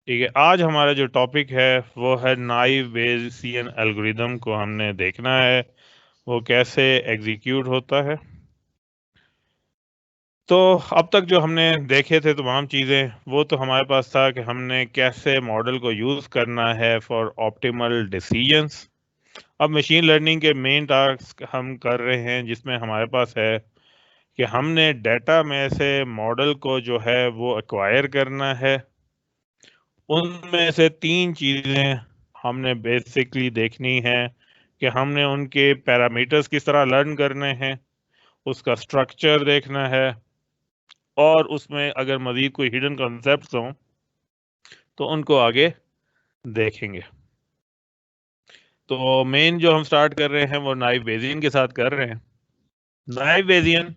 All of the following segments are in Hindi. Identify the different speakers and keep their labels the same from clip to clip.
Speaker 1: ठीक है, आज हमारा जो टॉपिक है वो है नाइव बेयसियन एल्गोरिदम को हमने देखना है वो कैसे एग्जीक्यूट होता है। तो अब तक जो हमने देखे थे तमाम चीज़ें वो तो हमारे पास था कि हमने कैसे मॉडल को यूज़ करना है फॉर ऑप्टिमल डिसीजंस। अब मशीन लर्निंग के मेन टास्क हम कर रहे हैं जिसमें हमारे पास है कि हमने डाटा में से मॉडल को जो है वो एक्वायर करना है। उनमें से तीन चीजें हमने बेसिकली देखनी है कि हमने उनके पैरामीटर्स किस तरह लर्न करने हैं, उसका स्ट्रक्चर देखना है, और उसमें अगर मजीद कोई हिडन कॉन्सेप्ट्स हों तो उनको आगे देखेंगे। तो मेन जो हम स्टार्ट कर रहे हैं वो नाइव बेजियन के साथ कर रहे हैं। नाइव बेजियन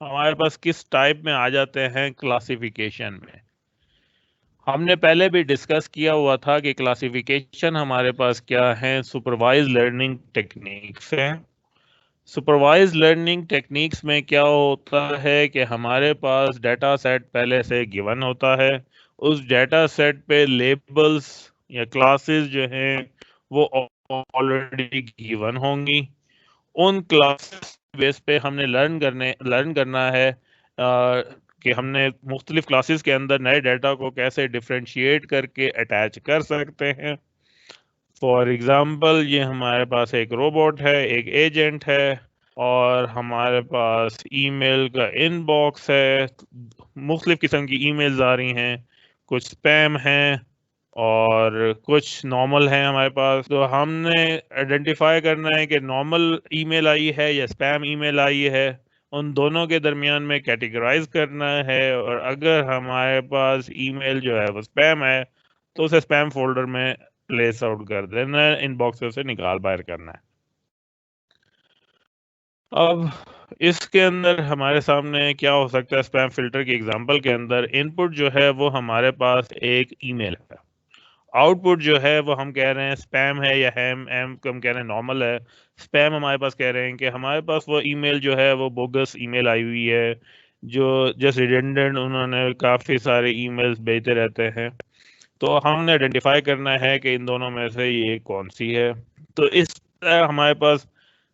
Speaker 1: हमारे पास किस टाइप में आ जाते हैं क्लासिफिकेशन में। हमने पहले भी डिस्कस किया हुआ था कि क्लासिफिकेशन हमारे पास क्या है, सुपरवाइज लर्निंग टेक्निक्स हैं। सुपरवाइज लर्निंग टेक्निक्स में क्या होता है कि हमारे पास डाटा सेट पहले से गिवन होता है। उस डाटा सेट पे लेबल्स या क्लासेस जो हैं वो ऑलरेडी गिवन होंगी। उन क्लासेस बेस पे हमने लर्न करना है कि हमने मुख्तलिफ क्लासेस के अंदर नए डाटा को कैसे डिफरेंशिएट करके अटैच कर सकते हैं। फॉर एग्जांपल ये हमारे पास एक रोबोट है, एक एजेंट है, और हमारे पास ईमेल का इनबॉक्स है। मुख्तलिफ किस्म की ईमेल्स आ रही हैं, कुछ स्पैम हैं और कुछ नॉर्मल हैं हमारे पास। तो हमने आइडेंटिफाई करना है कि नॉर्मल ईमेल आई है या स्पैम ईमेल आई है। उन दोनों के दरमियान में कैटेगराइज करना है, और अगर हमारे पास ईमेल जो है वो स्पैम है तो उसे स्पैम फोल्डर में प्लेस आउट कर देना है, इनबॉक्स से निकाल बाहर करना है। अब इसके अंदर हमारे सामने क्या हो सकता है, स्पैम फिल्टर की एग्जांपल के अंदर इनपुट जो है वो हमारे पास एक ईमेल है, आउटपुट जो है वो हम कह रहे हैं स्पैम है या हैम एम हम कह रहे हैं नॉर्मल है। स्पैम हमारे पास कह रहे हैं कि हमारे पास वो ईमेल जो है वो बोगस ईमेल आई हुई है, जो जस्ट रिडंडेंट उन्होंने काफ़ी सारे ईमेल्स भेजते रहते हैं। तो हमने आइडेंटिफाई करना है कि इन दोनों में से ये कौन सी है। तो इस तरह हमारे पास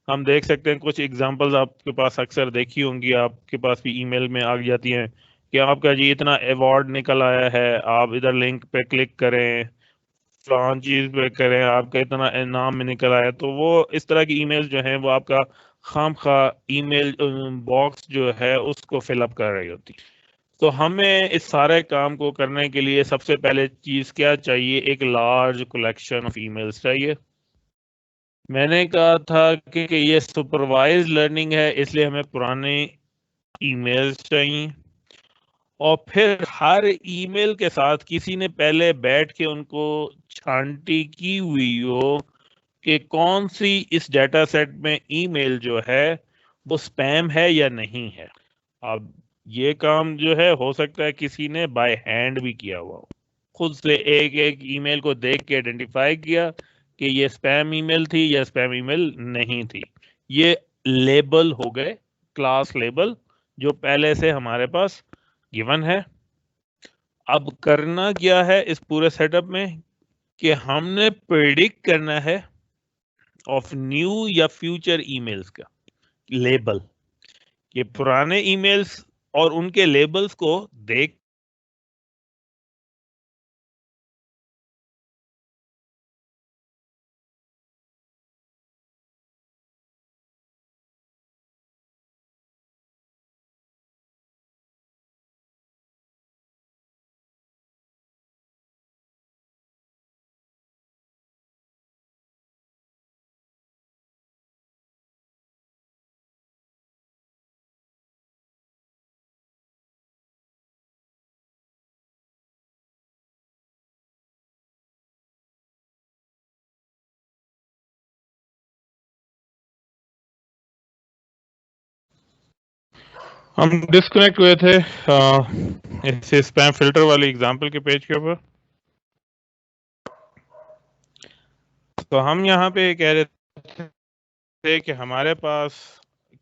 Speaker 1: हम देख सकते हैं कुछ एग्जांपल्स आपके पास अक्सर देखी होंगी, आपके पास भी ईमेल में आ जाती हैं कि आपका जी इतना अवार्ड निकल आया है, आप इधर लिंक पे क्लिक करें, फलान चीज पे करें, आपका इतना इनाम में निकल आया। तो वो इस तरह की ईमेल जो हैं वो आपका खाम खा ईमेल बॉक्स जो है उसको फिलअप कर रही होती। तो हमें इस सारे काम को करने के लिए सबसे पहले चीज क्या चाहिए, एक लार्ज कलेक्शन ऑफ ईमेल्स चाहिए। मैंने कहा था कि ये सुपरवाइज लर्निंग है, इसलिए हमें पुराने ईमेल्स चाहिए, और फिर हर ईमेल के साथ किसी ने पहले बैठ के उनको छांटी की हुई हो कि कौन सी इस डाटा सेट में ईमेल जो है वो स्पैम है या नहीं है। अब ये काम जो है हो सकता है किसी ने बाय हैंड भी किया हुआ हो, खुद से एक एक ईमेल को देख के आइडेंटिफाई किया कि ये स्पैम ईमेल थी या स्पैम ईमेल नहीं थी। ये लेबल हो गए, क्लास लेबल, जो पहले से हमारे पास गिवन है। अब करना क्या है इस पूरे सेटअप में कि हमने प्रिडिक्ट करना है ऑफ न्यू या फ्यूचर ईमेल्स का लेबल, कि पुराने ईमेल्स और उनके लेबल्स को देख हम डिस्कनेक्ट हुए थे इस स्पैम फिल्टर वाली एग्जांपल के पेज के ऊपर। तो हम यहाँ पे कह रहे थे कि हमारे पास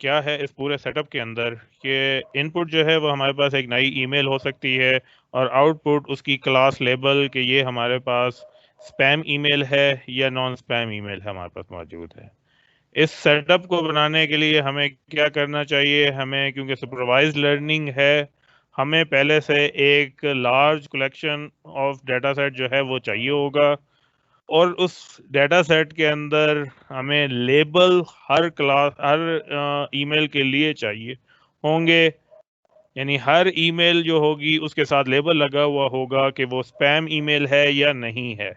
Speaker 1: क्या है इस पूरे सेटअप के अंदर कि इनपुट जो है वो हमारे पास एक नई ईमेल हो सकती है, और आउटपुट उसकी क्लास लेबल कि ये हमारे पास स्पैम ईमेल है या नॉन स्पैम ईमेल है हमारे पास मौजूद है। इस सेटअप को बनाने के लिए हमें क्या करना चाहिए, हमें क्योंकि सुपरवाइज लर्निंग है, हमें पहले से एक large collection of data set जो है वो चाहिए होगा, और उस डाटा सेट के अंदर हमें लेबल हर क्लास हर ईमेल के लिए चाहिए होंगे। यानी हर ईमेल जो होगी उसके साथ लेबल लगा हुआ होगा कि वो स्पैम ईमेल है या नहीं है,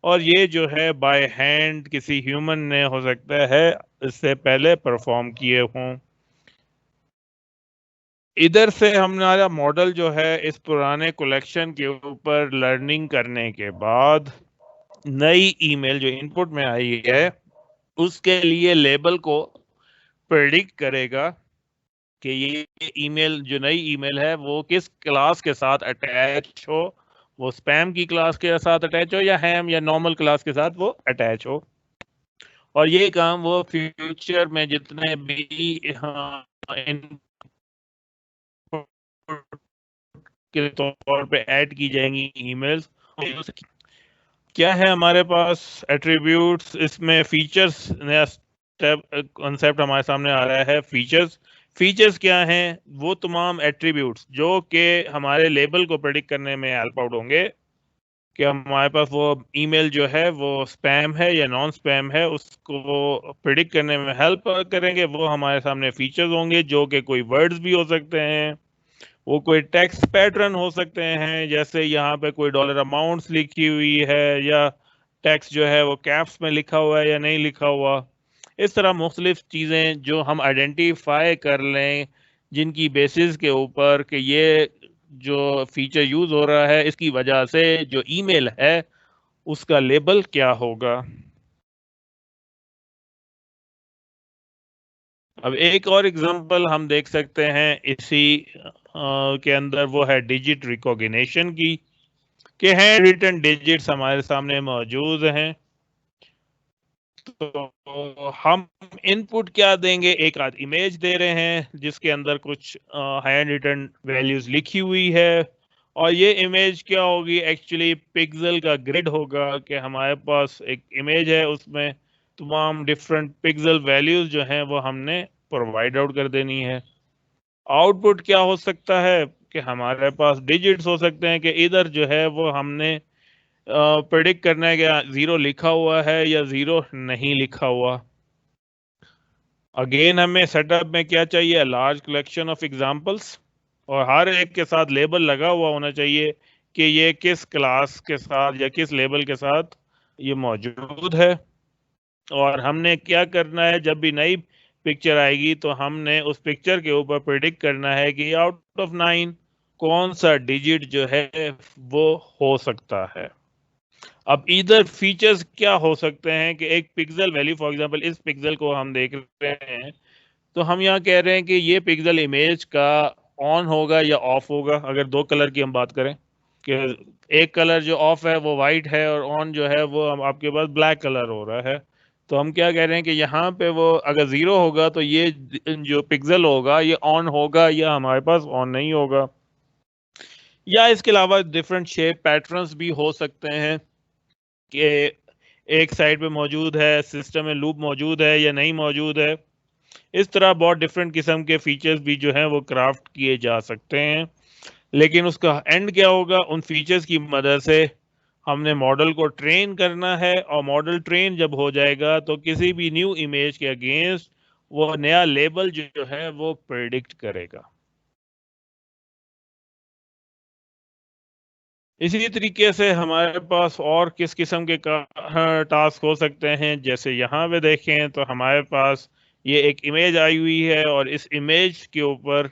Speaker 1: और ये जो है बाय हैंड किसी ह्यूमन ने हो सकता है इससे पहले परफॉर्म किए हों। इधर से हमारा मॉडल जो है इस पुराने कलेक्शन के ऊपर लर्निंग करने के बाद नई ईमेल जो इनपुट में आई है उसके लिए लेबल को प्रेडिक्ट करेगा कि ये ईमेल जो नई ईमेल है वो किस क्लास के साथ अटैच हो, वो स्पैम की क्लास के साथ अटैच हो या हैम या नॉर्मल क्लास के साथ वो अटैच हो। और ये काम वो फ्यूचर में जितने भी इनपुट के तौर पे ऐड की जाएंगी ईमेल्स, क्या है हमारे पास एट्रीब्यूट्स, इसमें फीचर्स नया स्टेप कॉन्सेप्ट हमारे सामने आ रहा है। फीचर्स फीचर्स क्या हैं, वो तमाम एट्रीब्यूट्स जो कि हमारे लेबल को प्रेडिक्ट करने में हेल्प आउट होंगे कि हमारे पास वो ईमेल जो है वो स्पैम है या नॉन स्पैम है, उसको प्रेडिक्ट करने में हेल्प करेंगे। वो हमारे सामने फीचर्स होंगे जो कि कोई वर्ड्स भी हो सकते हैं, वो कोई टेक्स्ट पैटर्न हो सकते हैं, जैसे यहाँ पे कोई डॉलर अमाउंट्स लिखी हुई है या टेक्स्ट जो है वो कैप्स में लिखा हुआ है या नहीं लिखा हुआ। इस तरह मुख्तलिफ चीज़ें जो हम आइडेंटिफाई कर लें जिनकी बेसिस के ऊपर कि ये जो फीचर यूज़ हो रहा है इसकी वजह से जो ईमेल है उसका लेबल क्या होगा। अब एक और एग्जांपल हम देख सकते हैं इसी के अंदर, वो है डिजिट रिकॉग्निशन की, कि हैंड रिटन डिजिट्स हमारे सामने मौजूद हैं। तो हम इनपुट क्या देंगे, एक आध इमेज दे रहे हैं जिसके अंदर कुछ हैंड रिटन वैल्यूज लिखी हुई है, और ये इमेज क्या होगी, एक्चुअली पिक्सल का ग्रिड होगा कि हमारे पास एक इमेज है उसमें तमाम डिफरेंट पिक्सल वैल्यूज जो हैं वो हमने प्रोवाइड आउट कर देनी है। आउटपुट क्या हो सकता है कि हमारे पास डिजिट्स हो सकते हैं कि इधर जो है वो हमने प्रेडिक्ट करना है कि जीरो लिखा हुआ है या जीरो नहीं लिखा हुआ। अगेन हमें सेटअप में क्या चाहिए, लार्ज कलेक्शन ऑफ एग्जांपल्स, और हर एक के साथ लेबल लगा हुआ होना चाहिए कि ये किस क्लास के साथ या किस लेबल के साथ ये मौजूद है। और हमने क्या करना है, जब भी नई पिक्चर आएगी तो हमने उस पिक्चर के ऊपर प्रिडिक्ट करना है कि आउट ऑफ 9 कौन सा डिजिट जो है वो हो सकता है। अब इधर फीचर्स क्या हो सकते हैं कि एक पिक्सल वैल्यू, फॉर एग्जांपल इस पिक्सल को हम देख रहे हैं, तो हम यहाँ कह रहे हैं कि ये पिक्सल इमेज का ऑन होगा या ऑफ होगा। अगर दो कलर की हम बात करें कि एक कलर जो ऑफ है वो वाइट है और ऑन जो है वो आपके पास ब्लैक कलर हो रहा है, तो हम क्या कह रहे हैं कि यहाँ पे वो अगर जीरो होगा तो ये जो पिक्सल होगा ये ऑन होगा या हमारे पास ऑन नहीं होगा। या इसके अलावा डिफरेंट शेप पैटर्न्स भी हो सकते हैं कि एक साइड पे मौजूद है, सिस्टम में लूप मौजूद है या नहीं मौजूद है। इस तरह बहुत डिफरेंट किस्म के फीचर्स भी जो हैं वो क्राफ्ट किए जा सकते हैं। लेकिन उसका एंड क्या होगा, उन फीचर्स की मदद से हमने मॉडल को ट्रेन करना है, और मॉडल ट्रेन जब हो जाएगा तो किसी भी न्यू इमेज के अगेंस्ट वो नया लेबल जो है वो प्रेडिक्ट करेगा। इसी तरीके से हमारे पास और किस किस्म के टास्क हो सकते हैं, जैसे यहाँ पे देखें तो हमारे पास ये एक इमेज आई हुई है और इस इमेज के ऊपर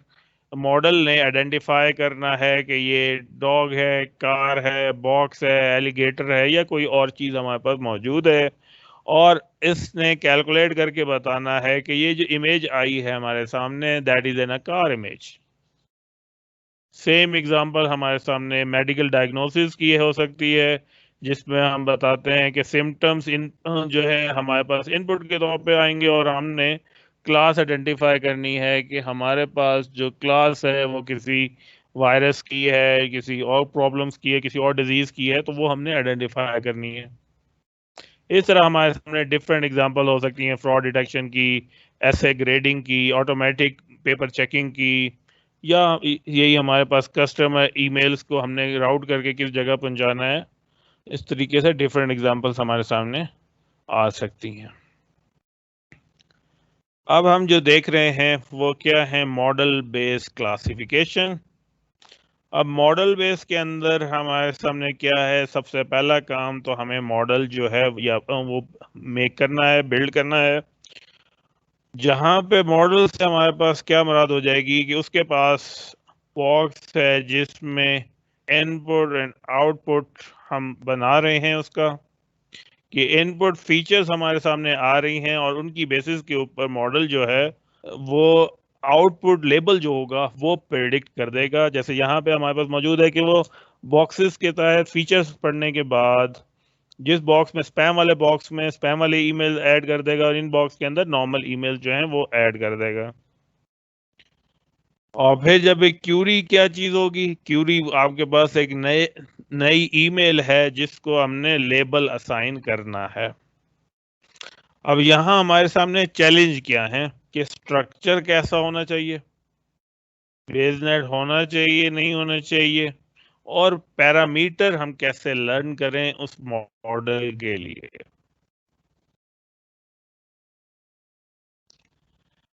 Speaker 1: मॉडल ने आइडेंटिफाई करना है कि ये डॉग है, कार है, बॉक्स है, एलिगेटर है या कोई और चीज़ हमारे पास मौजूद है, और इसने कैलकुलेट करके बताना है कि ये जो इमेज आई है हमारे सामने that is an a car image. Same example हमारे सामने मेडिकल डायग्नोसिस की हो सकती है, जिसमें हम बताते हैं कि सिम्टम्स इन जो है हमारे पास इनपुट के तौर पे आएंगे, और हमने क्लास आइडेंटिफाई करनी है कि हमारे पास जो क्लास है वो किसी वायरस की है, किसी और प्रॉब्लम्स की है, किसी और डिजीज की है, तो वो हमने आइडेंटिफाई करनी है। इस तरह हमारे सामने डिफरेंट एग्जांपल हो सकती हैं, फ्रॉड डिटेक्शन की, एसे ग्रेडिंग की, ऑटोमेटिक पेपर चेकिंग की, या यही हमारे पास कस्टमर ईमेल्स को हमने राउट करके किस जगह पहुंचाना है। इस तरीके से डिफरेंट एग्जांपल्स हमारे सामने आ सकती हैं। अब हम जो देख रहे हैं वो क्या है, मॉडल बेस्ड क्लासिफिकेशन। अब मॉडल बेस के अंदर हमारे सामने क्या है, सबसे पहला काम तो हमें मॉडल जो है या वो मेक करना है, बिल्ड करना है, जहां पे मॉडल से हमारे पास क्या मुराद हो जाएगी कि उसके पास बॉक्स है जिसमें इनपुट एंड आउटपुट हम बना रहे हैं उसका, कि इनपुट फीचर्स हमारे सामने आ रही हैं और उनकी बेसिस के ऊपर मॉडल जो है वो आउटपुट लेबल जो होगा वो प्रेडिक्ट कर देगा। जैसे यहाँ पे हमारे पास मौजूद है कि वो बॉक्सेस के तहत फीचर्स पढ़ने के बाद जिस बॉक्स में स्पैम वाले बॉक्स में स्पैम वाले ईमेल ऐड कर देगा और इन बॉक्स के अंदर नॉर्मल ईमेल जो हैं वो ऐड कर देगा। और फिर जब एक क्यूरी, क्या चीज होगी क्यूरी, आपके पास एक नई ईमेल है जिसको हमने लेबल असाइन करना है। अब यहाँ हमारे सामने चैलेंज क्या है कि स्ट्रक्चर कैसा होना चाहिए, बेसनेट होना चाहिए नहीं होना चाहिए, और पैरामीटर हम कैसे लर्न करें उस मॉडल के लिए।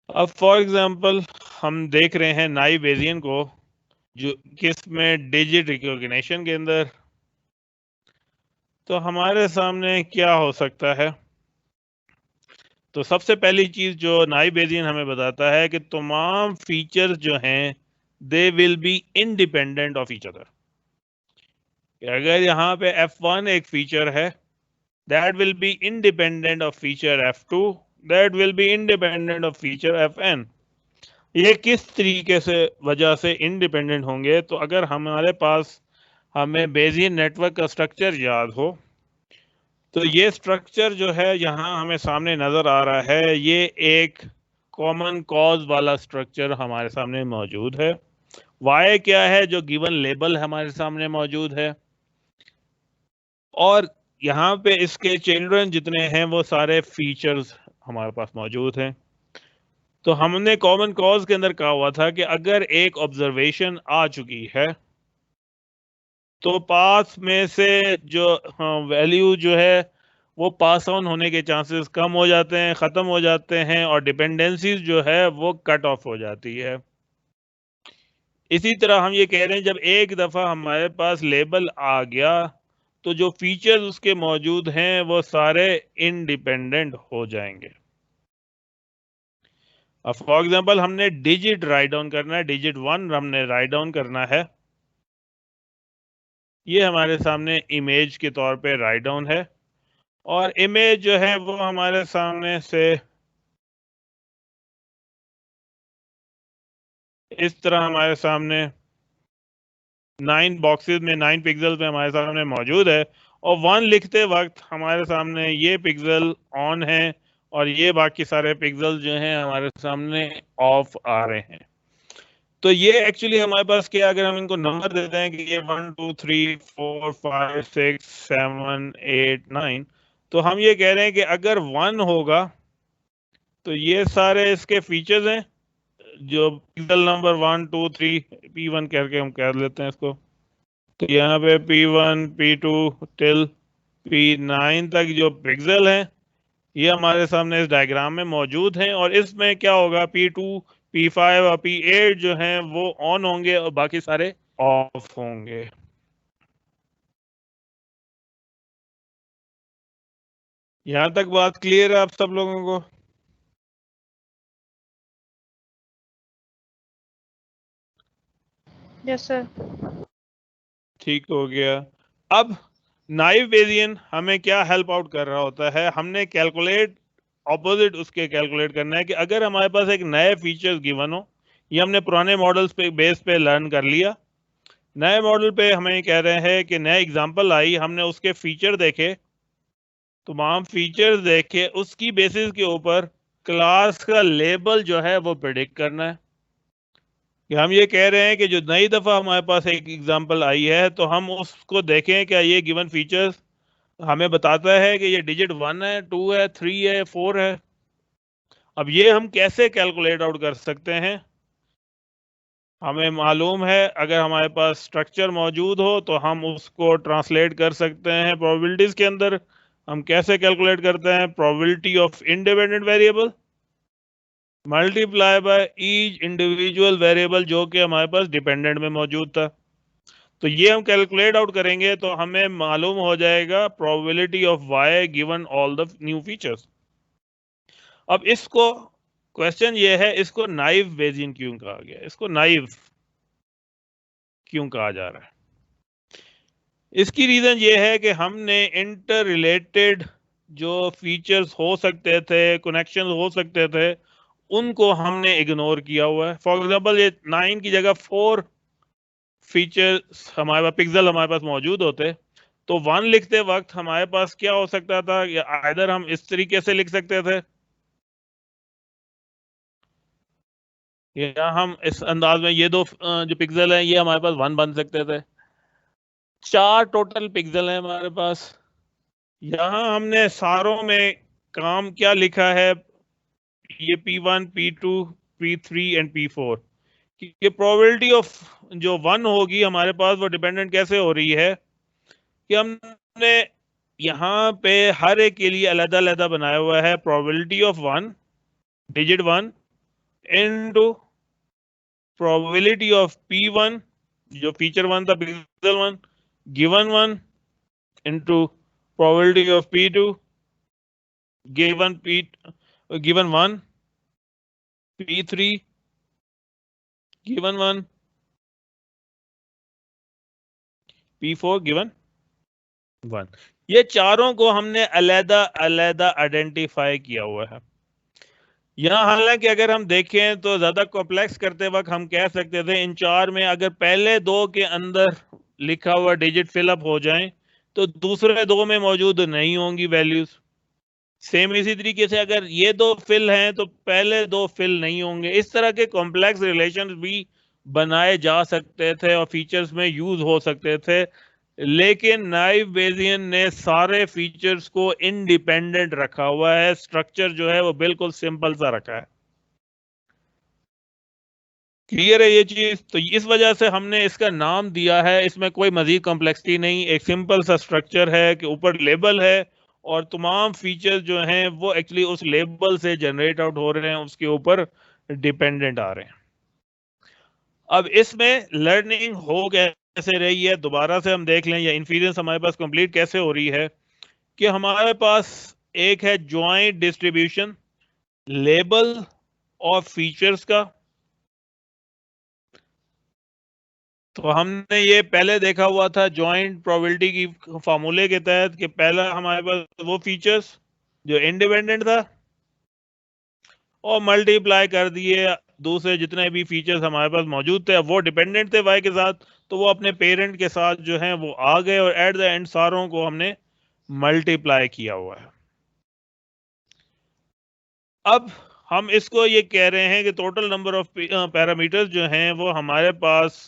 Speaker 1: अब फॉर एग्जांपल हम देख रहे हैं नाई बेजियन को, जो किस में डिजिट रिकॉग्निशन के अंदर। तो हमारे सामने क्या हो सकता है, तो सबसे पहली चीज जो नाई बेजियन हमें बताता है कि तमाम फीचर्स जो हैं they will be independent of each other. अगर यहाँ पे F1 एक फीचर है, that will be independent of feature F2, that will be independent of feature Fn। ये किस तरीके से वजह से इंडिपेंडेंट होंगे, तो अगर हमारे पास हमें बेजियन नेटवर्क का स्ट्रक्चर याद हो, तो ये स्ट्रक्चर जो है यहाँ हमें सामने नजर आ रहा है, ये एक कॉमन कॉज वाला स्ट्रक्चर हमारे सामने मौजूद है। वाई क्या है, जो गिवन लेबल हमारे सामने मौजूद है, और यहाँ पे इसके चिल्ड्रन जितने हैं वो सारे फीचर्स हमारे पास मौजूद हैं। तो हमने कॉमन कॉज के अंदर कहा हुआ था कि अगर एक ऑब्जर्वेशन आ चुकी है तो पास में से जो वैल्यू जो है वो पास ऑन होने के चांसेस कम हो जाते हैं, खत्म हो जाते हैं, और डिपेंडेंसीज जो है वो कट ऑफ हो जाती है। इसी तरह हम ये कह रहे हैं जब एक दफा हमारे पास लेबल आ गया तो जो फीचर्स उसके मौजूद हैं वो सारे इंडिपेंडेंट हो जाएंगे। अब फॉर एग्जांपल हमने डिजिट राइट डाउन करना है, डिजिट 1 हमने राइट डाउन करना है, ये हमारे सामने इमेज के तौर पे राइट डाउन है, और इमेज जो है वो हमारे सामने से इस तरह हमारे सामने 9 बॉक्सेस में 9 पिक्सल में हमारे सामने मौजूद है, और 1 लिखते वक्त हमारे सामने ये पिक्सल ऑन है और ये बाकी सारे पिक्सल जो हैं हमारे सामने ऑफ आ रहे हैं। तो ये एक्चुअली हमारे पास क्या, अगर हम इनको नंबर देते हैं कि ये 1 2 3 4 5 6 7 8 9, तो हम ये कह रहे हैं कि अगर 1 होगा तो ये सारे इसके फीचर्स हैं, जो पिक्सल नंबर 1 2 3 P1 करके हम कह लेते हैं इसको। तो यहाँ पे P1 P2 टिल P9 तक जो पिक्सल हैं ये हमारे सामने इस डायग्राम में मौजूद हैं, और इसमें क्या होगा, P2 P5 और P8 जो हैं वो ऑन होंगे और बाकी सारे ऑफ होंगे। यहाँ तक बात क्लियर है आप सब लोगों को?
Speaker 2: Yes sir.
Speaker 1: ठीक हो गया। अब नाइव बेजियन हमें क्या हेल्प आउट कर रहा होता है, हमने कैलकुलेट ऑपोजिट उसके कैलकुलेट करना है कि अगर हमारे पास एक नए फीचर्स गिवन हो, ये हमने पुराने मॉडल्स पे बेस पे लर्न कर लिया, नए मॉडल पे हमें कह रहे हैं कि नए एग्जांपल आई, हमने उसके फीचर देखे, तमाम फीचर्स देखे, उसकी बेसिस के ऊपर क्लास का लेबल जो है वो प्रिडिक्ट करना है। कि हम ये कह रहे हैं कि जो नई दफा हमारे पास एक एग्जांपल आई है तो हम उसको देखें क्या ये गिवन फीचर्स हमें बताता है कि ये डिजिट 1 है, 2 है, 3 है, 4 है। अब ये हम कैसे कैलकुलेट आउट कर सकते हैं? हमें मालूम है अगर हमारे पास स्ट्रक्चर मौजूद हो तो हम उसको ट्रांसलेट कर सकते हैं प्रोबेबिलिटीज के अंदर। हम कैसे कैलकुलेट करते हैं? Probability of independent variable multiply by each individual variable जो कि हमारे पास डिपेंडेंट में मौजूद था। तो ये हम कैलकुलेट आउट करेंगे तो हमें मालूम हो जाएगा probability of Y given all the new features. अब इसको क्वेश्चन ये है, इसको नाइव बेजियन क्यों कहा गया? इसको नाइव क्यों कहा जा रहा है? इसकी रीजन ये है कि हमने इंटर रिलेटेड जो फीचर्स हो सकते थे, कनेक्शन हो सकते थे, उनको हमने इग्नोर किया हुआ है। फॉर एग्जांपल ये 9 की जगह 4 फीचर्स हमारे पास, पिक्सल हमारे पास मौजूद होते तो 1 लिखते वक्त हमारे पास क्या हो सकता था? या आइदर हम इस तरीके से लिख सकते थे या हम इस अंदाज में, ये दो जो पिक्सल हैं ये हमारे पास 1 बन सकते थे। 4 टोटल पिक्सल हैं हमारे पास। यहां हमने सारों में काम क्या लिखा है? ये P1, P2, P3 and P4 कि प्रोबेबिलिटी ऑफ जो 1 होगी हमारे पास वो डिपेंडेंट कैसे हो रही है कि हमने यहाँ पे हर एक के लिए अलग अलग बनाया हुआ है। Probability of 1 digit 1 into probability of P1 जो फीचर 1 था, pixel 1 given 1 into probability of P2 given 1 P3 given 1 P4 given 1। ये चारों को हमने अलग अलग आइडेंटिफाई किया हुआ है। यहाँ हालांकि अगर हम देखें तो ज्यादा कॉम्प्लेक्स करते वक्त हम कह सकते थे इन 4 में अगर पहले 2 के अंदर लिखा हुआ डिजिट फिलअप हो जाएं तो दूसरे 2 में मौजूद नहीं होंगी वैल्यूज। सेम इसी तरीके से अगर ये 2 फिल हैं तो पहले 2 फिल नहीं होंगे। इस तरह के कॉम्प्लेक्स रिलेशंस भी बनाए जा सकते थे और फीचर्स में यूज हो सकते थे, लेकिन नाइव बेजियन ने सारे फीचर्स को इंडिपेंडेंट रखा हुआ है। स्ट्रक्चर जो है वो बिल्कुल सिंपल सा रखा है। क्लियर है ये चीज? तो इस वजह से हमने इसका नाम दिया है, इसमें कोई मजीद कॉम्प्लेक्सिटी नहीं, एक सिंपल सा स्ट्रक्चर है कि ऊपर लेबल है और तमाम फीचर्स जो हैं वो एक्चुअली उस लेबल से जनरेट आउट हो रहे हैं, उसके ऊपर डिपेंडेंट आ रहे हैं। अब इसमें लर्निंग हो कैसे रही है दोबारा से हम देख लें, या इन्फीरेंस हमारे पास कंप्लीट कैसे हो रही है कि हमारे पास एक है ज्वाइंट डिस्ट्रीब्यूशन लेबल और फीचर्स का। तो हमने ये पहले देखा हुआ था ज्वाइंट प्रोबेबिलिटी की फार्मूले के तहत कि पहला हमारे पास वो फीचर्स जो इंडिपेंडेंट था और मल्टीप्लाई कर दिए दूसरे जितने भी फीचर्स हमारे पास मौजूद थे, वो डिपेंडेंट थे वाई के साथ, तो वो अपने पेरेंट के साथ जो है वो आ गए और एट द एंड सारों को हमने मल्टीप्लाई किया हुआ है। अब हम इसको ये कह रहे हैं कि टोटल नंबर ऑफ पैरामीटर्स जो हैं वो हमारे पास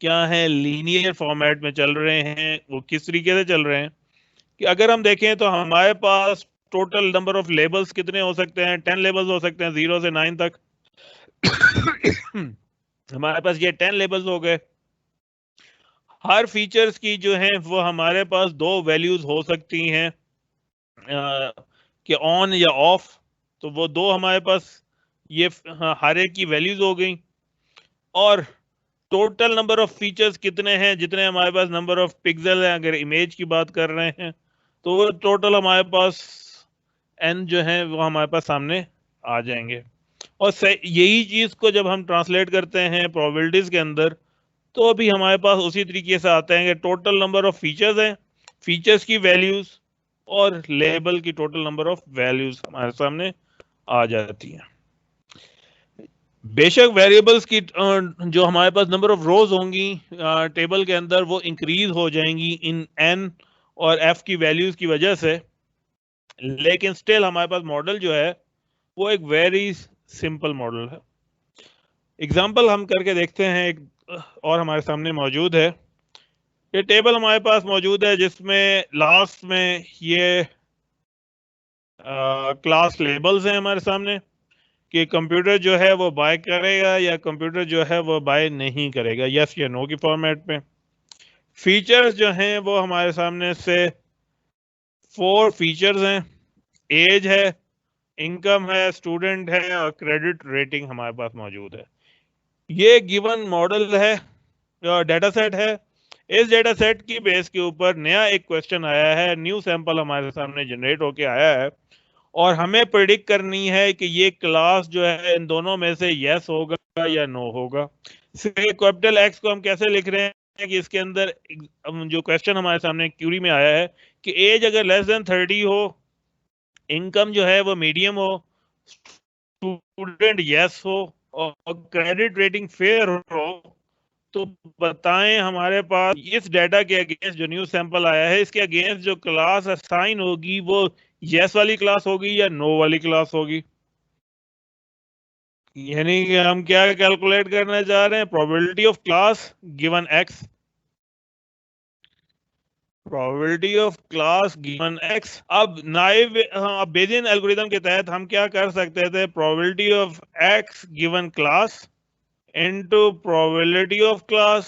Speaker 1: क्या है, लीनियर फॉर्मेट में चल रहे हैं। वो किस तरीके से चल रहे हैं कि अगर हम देखें तो हमारे पास टोटल नंबर ऑफ लेबल्स कितने हो सकते हैं? 10 लेबल्स हो सकते हैं 0 से 9 तक। हमारे पास ये 10 लेबल्स हो गए। हर फीचर्स की जो है वो हमारे पास 2 वैल्यूज हो सकती हैं कि ऑन या ऑफ। तो वो 2 हमारे पास ये हर एक की वैल्यूज हो गई। और टोटल नंबर ऑफ फीचर्स कितने हैं? जितने हमारे पास नंबर ऑफ पिक्सल हैं, अगर इमेज की बात कर रहे हैं तो वो टोटल हमारे पास n जो है वो हमारे पास सामने आ जाएंगे। और यही चीज को जब हम ट्रांसलेट करते हैं प्रोबेबिलिटीज के अंदर तो अभी हमारे पास उसी तरीके से आते हैं कि टोटल नंबर ऑफ फीचर्स हैं, फीचर्स की वैल्यूज और लेबल की टोटल नंबर ऑफ वैल्यूज हमारे सामने आ जाती हैं। बेशक वेरिएबल्स की जो हमारे पास नंबर ऑफ रोज होंगी टेबल के अंदर वो इंक्रीज हो जाएंगी इन n और f की वैल्यूज की वजह से, लेकिन स्टिल हमारे पास मॉडल जो है वो एक वेरी सिंपल मॉडल है। एग्जाम्पल हम करके देखते हैं एक और हमारे सामने मौजूद है। ये टेबल हमारे पास मौजूद है जिसमें लास्ट में ये क्लास लेबल्स हैं हमारे सामने कि कंप्यूटर जो है वो बाय करेगा या कंप्यूटर जो है वो बाय नहीं करेगा, यस या नो की फॉर्मेट में। फीचर्स जो हैं वो हमारे सामने से 4 फीचर्स हैं। एज है, इनकम है, स्टूडेंट है और क्रेडिट रेटिंग हमारे पास मौजूद है। ये गिवन मॉडल है, डेटा सेट है। इस डेटा सेट की बेस के ऊपर नया एक क्वेश्चन आया है, न्यू सैंपल हमारे सामने जनरेट होके आया है और हमें प्रिडिक्ट करनी है कि ये क्लास जो है इन दोनों में से यस होगा या नो होगा। कैपिटल एक्स को हम कैसे लिख रहे हैं कि इसके अंदर जो क्वेश्चन हमारे सामने क्यूरी में आया है कि एज अगर लेस देन 30 हो, इनकम जो है वो मीडियम हो, स्टूडेंट यस हो और क्रेडिट रेटिंग फेयर हो, तो बताएं हमारे पास इस डेटा के अगेंस्ट जो न्यू सैंपल आया है इसके अगेंस्ट जो क्लास असाइन होगी वो यस वाली क्लास होगी या नो वाली क्लास होगी। यानी कि हम क्या कैलकुलेट करना चाह रहे हैं, probability of class given x, probability of class given x. अब नाइव अब बेसियन एल्गोरिथम के तहत हम क्या कर सकते थे, probability of x given class into probability of class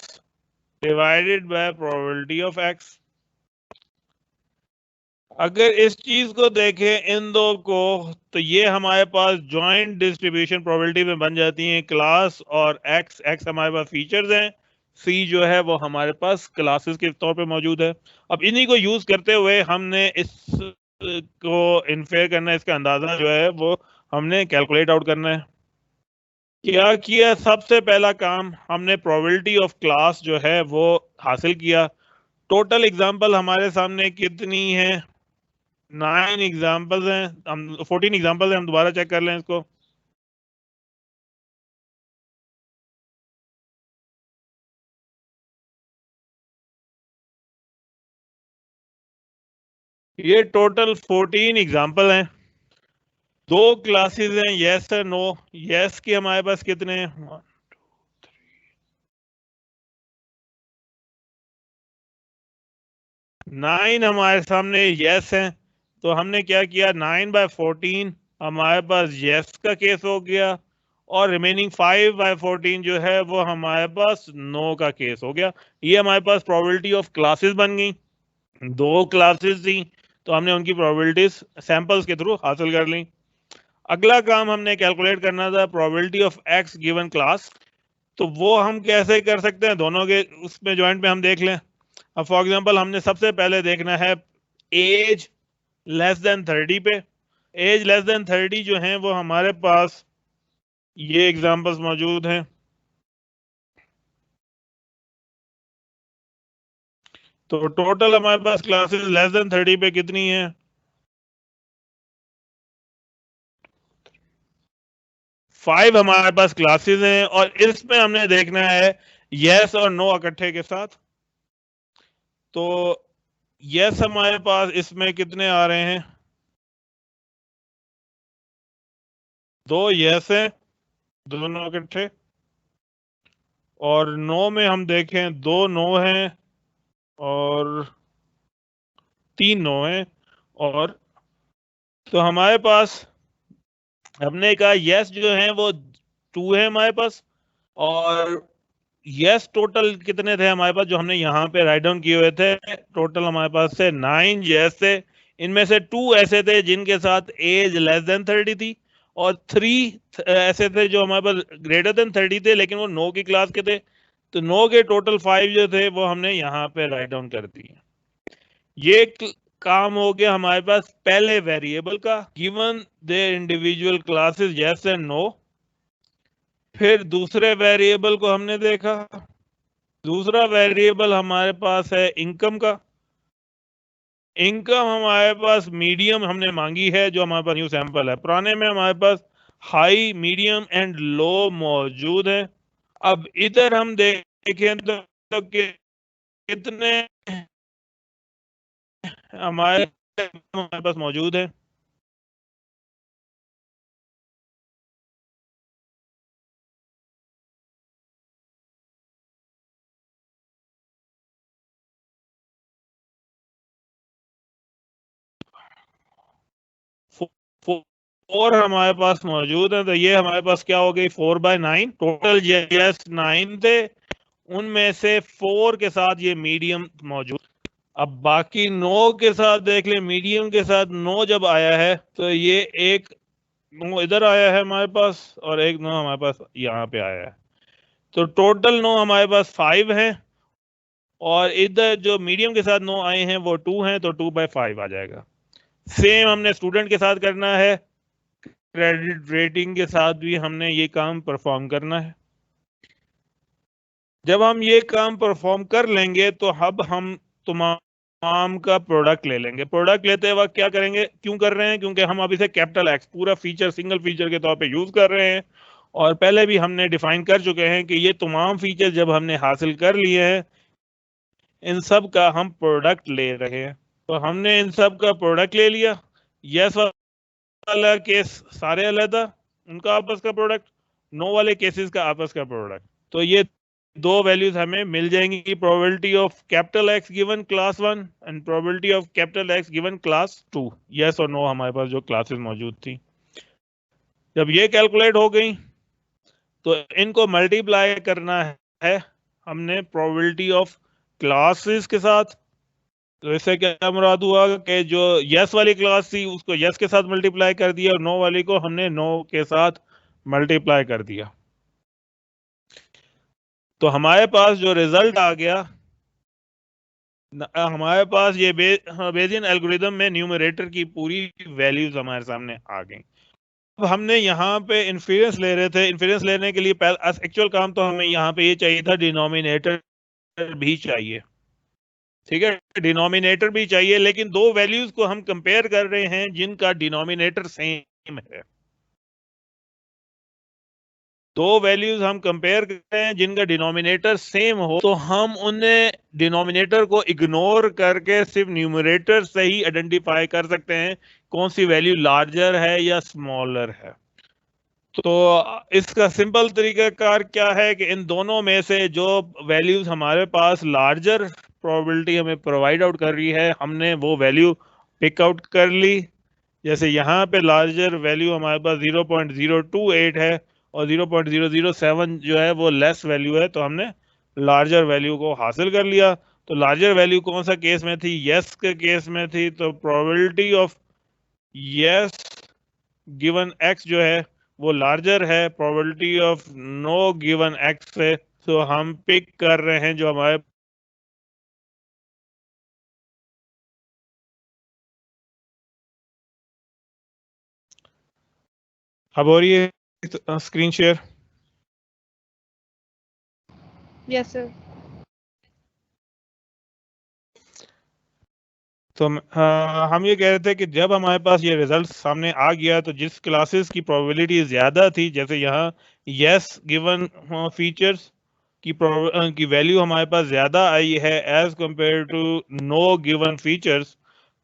Speaker 1: divided by probability of x. अगर इस चीज को देखें इन दो को, तो ये हमारे पास जॉइंट डिस्ट्रीब्यूशन प्रोबेबिलिटी में बन जाती है। क्लास और एक्स, एक्स हमारे पास फीचर्स हैं, सी जो है वो हमारे पास क्लासेस के तौर पे मौजूद है। अब इन्हीं को यूज करते हुए हमने इस को इन्फेयर करना है, इसका अंदाजा जो है वो हमने कैलकुलेट आउट करना है। क्या किया, सबसे पहला काम हमने प्रोबेबिलिटी ऑफ क्लास जो है वो हासिल किया। टोटल एग्जांपल हमारे सामने कितनी है, 9 एग्जाम्पल्स हैं, हम 14 एग्जाम्पल्स हैं, हम दोबारा चेक कर लें इसको। ये टोटल 14 एग्जाम्पल हैं। दो क्लासेस हैं, यस और नो। यस के हमारे पास कितने हैं, 9 हमारे सामने यस हैं। तो हमने क्या किया, 9/14 हमारे पास यस का केस हो गया और रिमेनिंग 5/14 जो है वो हमारे पास नो का केस हो गया। ये हमारे पास प्रोबेबिलिटी ऑफ क्लासेस बन गई। दो क्लासेस थी तो हमने उनकी प्रोबेबिलिटीज सैंपल्स के थ्रू हासिल कर ली। अगला काम हमने कैलकुलेट करना था probability of x given class. तो वो हम कैसे कर सकते हैं, दोनों के उसमें ज्वाइंट में हम देख लें। अब फॉर एग्जांपल हमने सबसे पहले देखना है एज लेस देन 30 पे। एज लेस देन 30 जो है वो हमारे पास ये एग्जांपल्स मौजूद हैं। तो टोटल हमारे पास क्लासेस लेस देन 30 पे कितनी है, 5 हमारे पास क्लासेस हैं और इसमें हमने देखना है यस और नो इकट्ठे के साथ। तो यस हमारे पास इसमें कितने आ रहे हैं, 2 यस हैं, दोनों इकट्ठे। और नो में हम देखें 2 नो हैं और 3 नो हैं। और तो हमारे पास हमने कहा यस जो है वो 2 है हमारे पास। और यस टोटल कितने थे हमारे पास जो हमने यहाँ पे राइट डाउन किए हुए थे, टोटल हमारे पास से 9 यस थे। इनमें से 2 ऐसे थे जिनके साथ एज लेस देन 30 थी और 3 ऐसे थे जो हमारे पास ग्रेटर देन 30 थे लेकिन वो नो की क्लास के थे। तो नो के टोटल 5 जो थे वो हमने यहाँ पे राइट डाउन कर दिए। ये काम हो गया हमारे पास पहले वेरिएबल का, given the individual classes yes and no. फिर दूसरे वेरिएबल को हमने देखा। दूसरा वेरिएबल हमारे पास है इनकम का। इनकम हमारे पास मीडियम हमने मांगी है, जो हमारे पास न्यू सैंपल है। पुराने में हमारे पास हाई, मीडियम एंड लो मौजूद है। अब इधर हम देखें तो कितने हमारे पास मौजूद है। 4 हमारे पास मौजूद है, तो ये हमारे पास क्या हो गई 4/9। टोटल यस 9 थे, उनमें से 4 के साथ ये मीडियम मौजूद। अब बाकी 9 के साथ देख ले, मीडियम के साथ 9 जब आया है तो ये एक 9 इधर आया है हमारे पास और एक 9 हमारे पास यहाँ पे आया है, तो टोटल 9 हमारे पास 5 है, और इधर जो मीडियम के साथ 9 आए हैं वो 2 हैं, तो 2/5 आ जाएगा। सेम हमने स्टूडेंट के साथ करना है, क्रेडिट रेटिंग के साथ भी हमने ये काम परफॉर्म करना है। जब हम ये काम परफॉर्म कर लेंगे तो अब हम तमाम का प्रोडक्ट ले लेंगे। प्रोडक्ट लेते वक्त क्या करेंगे, क्यों कर रहे हैं, क्योंकि हम अब इसे कैपिटल एक्स पूरा फीचर सिंगल फीचर के तौर पे यूज कर रहे हैं, और पहले भी हमने डिफाइन कर चुके हैं कि ये तमाम फीचर जब हमने हासिल कर लिए हैं, इन सब का हम प्रोडक्ट ले रहे हैं। तो हमने इन सब का प्रोडक्ट ले लिया। यस वाला केस सारे अलग, उनका आपस का प्रोडक्ट, नो वाले केसेस का आपस का प्रोडक्ट। तो ये दो वैल्यूज हमें मिल जाएंगी, probability of capital x given class 1 and probability of capital x given class 2। Yes और नो हमारे पास जो क्लासेस मौजूद थी, जब ये कैलकुलेट हो गई तो इनको मल्टीप्लाई करना है हमने प्रोबेबिलिटी ऑफ क्लासेस के साथ। तो इससे क्या मुराद हुआ कि जो यस वाली क्लास थी उसको यस के साथ मल्टीप्लाई कर दिया, और नो वाली को हमने नो के साथ मल्टीप्लाई कर दिया। तो हमारे पास जो रिजल्ट आ गया, हमारे पास ये बेजियन एल्गोरिदम में न्यूमरेटर की पूरी वैल्यूज हमारे सामने आ गई। अब हमने यहाँ पे इन्फेरेंस ले रहे थे, इन्फेरेंस लेने के लिए एक्चुअल काम तो हमें यहाँ पे ये चाहिए था, डिनोमिनेटर भी चाहिए, ठीक है, डिनोमिनेटर भी चाहिए, लेकिन दो वैल्यूज को हम कंपेयर कर रहे हैं जिनका डिनोमिनेटर सेम है। दो वैल्यूज हम कंपेयर कर रहे हैं जिनका डिनोमिनेटर सेम हो, तो हम उन्हें डिनोमिनेटर को इग्नोर करके सिर्फ न्यूमरेटर से ही आइडेंटिफाई कर सकते हैं कौन सी वैल्यू लार्जर है या स्मॉलर है। तो इसका सिंपल तरीकाकार क्या है कि इन दोनों में से जो वैल्यूज हमारे पास लार्जर प्रोबेबिलिटी हमें प्रोवाइड आउट कर रही है, हमने वो वैल्यू पिक आउट कर ली। जैसे यहाँ पे लार्जर वैल्यू हमारे पास 0.028 है और 0.007 जो है वो लेस वैल्यू है, तो हमने लार्जर वैल्यू को हासिल कर लिया। तो लार्जर वैल्यू कौन सा केस में थी, यस के केस में थी, तो probability of yes given x जो है वो लार्जर है probability of no given x से। तो हम पिक कर रहे हैं जो हमारे अब हो रही है स्क्रीन शेयर।
Speaker 2: Yes sir.
Speaker 1: तो हम ये कह रहे थे कि जब हमारे पास ये रिजल्ट सामने आ गया तो जिस क्लासेस की प्रोबेबिलिटी ज्यादा थी, जैसे यहाँ यस गिवन फीचर्स की वैल्यू हमारे पास ज्यादा आई है as compare to no given features,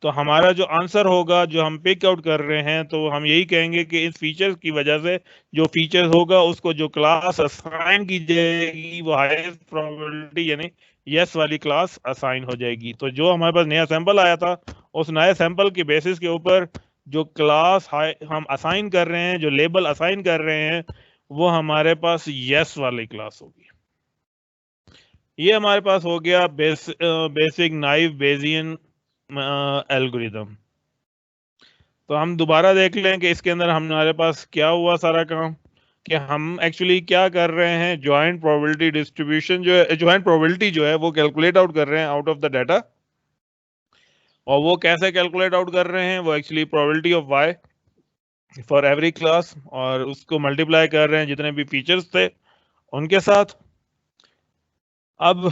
Speaker 1: तो हमारा जो आंसर होगा जो हम पिक आउट कर रहे हैं, तो हम यही कहेंगे कि इस फीचर्स की वजह से जो फीचर्स होगा उसको जो क्लास असाइन की जाएगी वो हाईएस्ट प्रोबेबिलिटी यानी यस वाली क्लास असाइन हो जाएगी। तो जो हमारे पास नया सैंपल आया था, उस नए सैंपल की बेसिस के ऊपर जो क्लास हम असाइन कर रहे हैं, जो लेबल असाइन कर रहे हैं, वो हमारे पास यस वाली क्लास होगी। ये हमारे पास हो गया बेसिक नाइव बेजियन एल्गोरिदम। तो हम दोबारा देख लें कि इसके अंदर हमारे पास क्या हुआ सारा काम, कि हम एक्चुअली क्या कर रहे हैं, ज्वाइंट प्रोबेबिलिटी डिस्ट्रीब्यूशन जो है, ज्वाइंट प्रोबेबिलिटी जो है वो कैलकुलेट आउट कर रहे हैं आउट ऑफ द डाटा। और वो कैसे कैलकुलेट आउट कर रहे हैं, वो actually probability of Y for every class, और उसको मल्टीप्लाई कर रहे हैं जितने भी फीचर्स थे उनके साथ। अब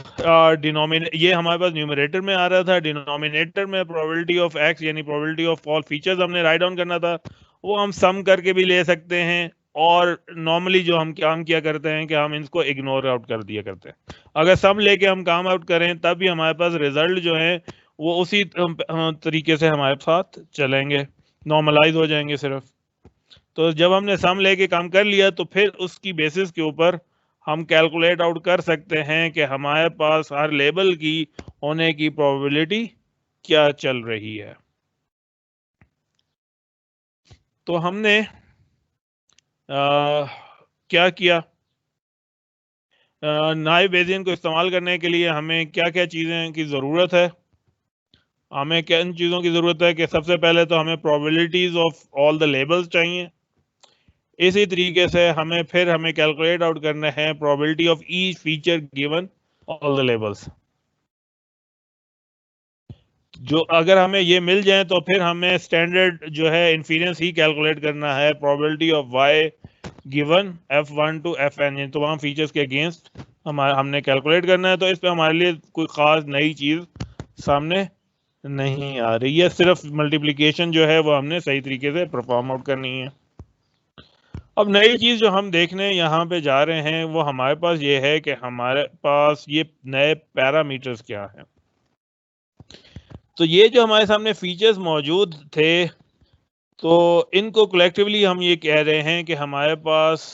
Speaker 1: ये हमारे पास न्यूमरेटर में आ रहा था, डिनोमिनेटर में प्रोबेबिलिटी ऑफ एक्स यानी प्रोबेबिलिटी ऑफ ऑल फीचर्स हमने राइट डाउन करना था, वो हम सम करके भी ले सकते हैं, और नॉर्मली जो हम काम किया करते हैं कि हम इसको इग्नोर आउट कर दिया करते हैं। अगर सम लेके हम काम आउट करें तब भी हमारे पास रिजल्ट जो है वो उसी तरीके से हमारे साथ चलेंगे, नॉर्मलाइज हो जाएंगे सिर्फ। तो जब हमने सम लेके काम कर लिया तो फिर उसकी बेसिस के ऊपर हम कैलकुलेट आउट कर सकते हैं कि हमारे पास हर लेबल की होने की प्रोबेबिलिटी क्या चल रही है। तो हमने क्या किया, नाइव बेसियन को इस्तेमाल करने के लिए हमें क्या क्या चीज़ें की ज़रूरत है। हमें किन चीज़ों की ज़रूरत है कि सबसे पहले तो हमें probabilities of all the labels चाहिए। इसी तरीके से हमें कैलकुलेट आउट करना है probability of each feature given all the labels. जो अगर हमें ये मिल जाए तो फिर हमें स्टैंडर्ड जो है इन्फीरेंस ही कैलकुलेट करना है, probability of Y given f1 to fn, इन तमाम फीचर्स के अगेंस्ट हमने कैलकुलेट करना है। तो इस पे हमारे लिए कोई खास नई चीज़ सामने नहीं आ रही है, सिर्फ मल्टीप्लिकेशन जो है वो हमने सही तरीके से परफॉर्म आउट करनी है। अब नई चीज़ जो हम देखने यहाँ पे जा रहे हैं वो हमारे पास ये है कि हमारे पास ये नए पैरामीटर्स क्या हैं। तो ये जो हमारे सामने फीचर्स मौजूद थे, तो इनको कलेक्टिवली हम ये कह रहे हैं कि हमारे पास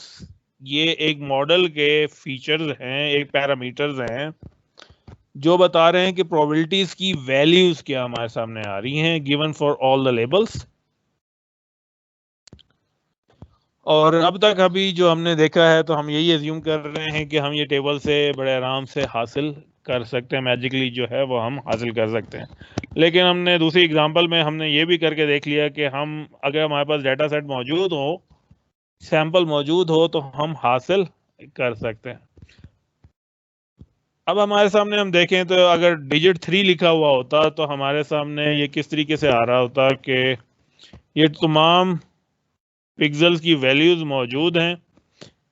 Speaker 1: ये एक मॉडल के फीचर्स हैं, एक पैरामीटर्स हैं जो बता रहे हैं कि प्रोबेबिलिटीज की वैल्यूज क्या हमारे सामने आ रही हैं given for all the labels. और अब तक अभी जो हमने देखा है तो हम यही एज्यूम कर रहे हैं कि हम ये टेबल से बड़े आराम से हासिल कर सकते हैं, मैजिकली जो है वो हम हासिल कर सकते हैं। लेकिन हमने दूसरी एग्जांपल में हमने ये भी करके देख लिया कि हम अगर हमारे पास डाटा सेट मौजूद हो, सैंपल मौजूद हो, तो हम हासिल कर सकते हैं। अब हमारे सामने हम देखें तो अगर डिजिट 3 लिखा हुआ होता तो हमारे सामने ये किस तरीके से आ रहा होता कि ये तमाम पिक्सेल्स की वैल्यूज मौजूद हैं।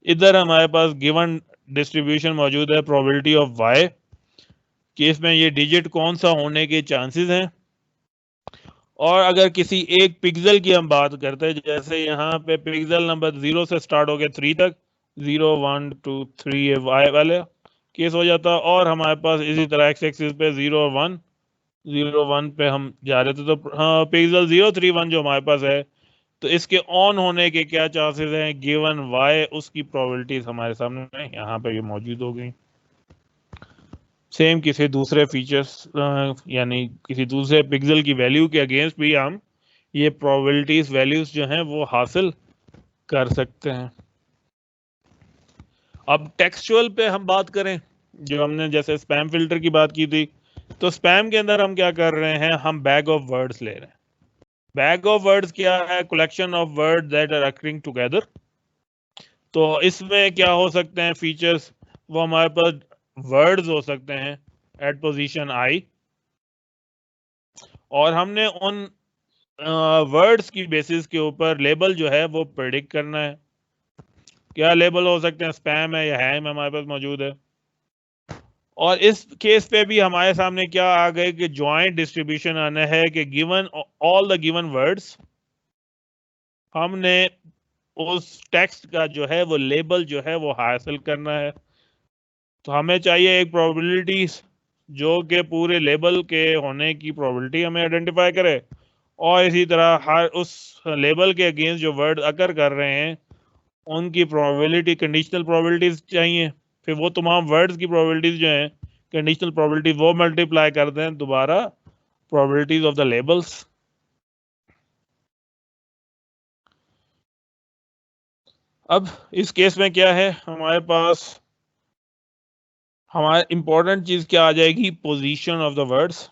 Speaker 1: इधर हमारे पास गिवन डिस्ट्रीब्यूशन मौजूद है प्रोबेबिलिटी ऑफ वाई कि इसमें ये डिजिट कौन सा होने के चांसेस हैं। और अगर किसी एक पिक्सल की हम बात करते हैं, जैसे यहाँ पे पिक्सल नंबर 0 से स्टार्ट हो गया 3 तक, 0 1 2 3 वाई वाले केस हो जाता, और हमारे पास इसी तरह एक्स एक्सिस पे 0 1 0 1 पे हम जा रहे थे। तो हाँ, पिक्सल 0 3 1 जो हमारे पास है, तो इसके ऑन होने के क्या चांसेस हैं गिवन वाई, उसकी प्रोबेबिलिटीज हमारे सामने यहाँ पे ये मौजूद हो गई। सेम किसी दूसरे फीचर्स यानी किसी दूसरे पिक्सल की वैल्यू के अगेंस्ट भी हम ये प्रोबेबिलिटीज वैल्यूज जो हैं वो हासिल कर सकते हैं। अब टेक्सचुअल पे हम बात करें, जो हमने जैसे स्पैम फिल्टर की बात की थी, तो स्पैम के अंदर हम क्या कर रहे हैं, हम बैग ऑफ वर्ड्स ले रहे हैं। बैग ऑफ वर्ड्स क्या है, collection of word that are occurring together. तो इसमें क्या हो सकते हैं फीचर्स, वो हमारे पास वर्ड्स हो सकते हैं एट पोजीशन आई, और हमने उन वर्ड्स की बेसिस के ऊपर लेबल जो है वो प्रेडिक्ट करना है। क्या लेबल हो सकते हैं, स्पैम है या हैम हमारे पास मौजूद है। और इस केस पे भी हमारे सामने क्या आ गए कि ज्वाइंट डिस्ट्रीब्यूशन आना है कि given all the given words, हमने उस टेक्स्ट का जो है वो लेबल जो है वो हासिल करना है। तो हमें चाहिए एक प्रोबेबिलिटी जो कि पूरे लेबल के होने की प्रोबेबिलिटी हमें आइडेंटिफाई करे, और इसी तरह हर उस लेबल के अगेंस्ट जो वर्ड अकर कर रहे हैं उनकी प्रोबेबिलिटी, कंडीशनल प्रोबेबिलिटीज चाहिए। फिर वो तमाम वर्ड्स की प्रोबेबिलिटीज जो हैं कंडीशनल प्रोबेबिलिटी, वो मल्टीप्लाई कर दें दोबारा प्रोबेबिलिटीज ऑफ द लेबल्स। अब इस केस में क्या है, हमारे पास हमारे इंपॉर्टेंट चीज क्या आ जाएगी, पोजीशन ऑफ द वर्ड्स,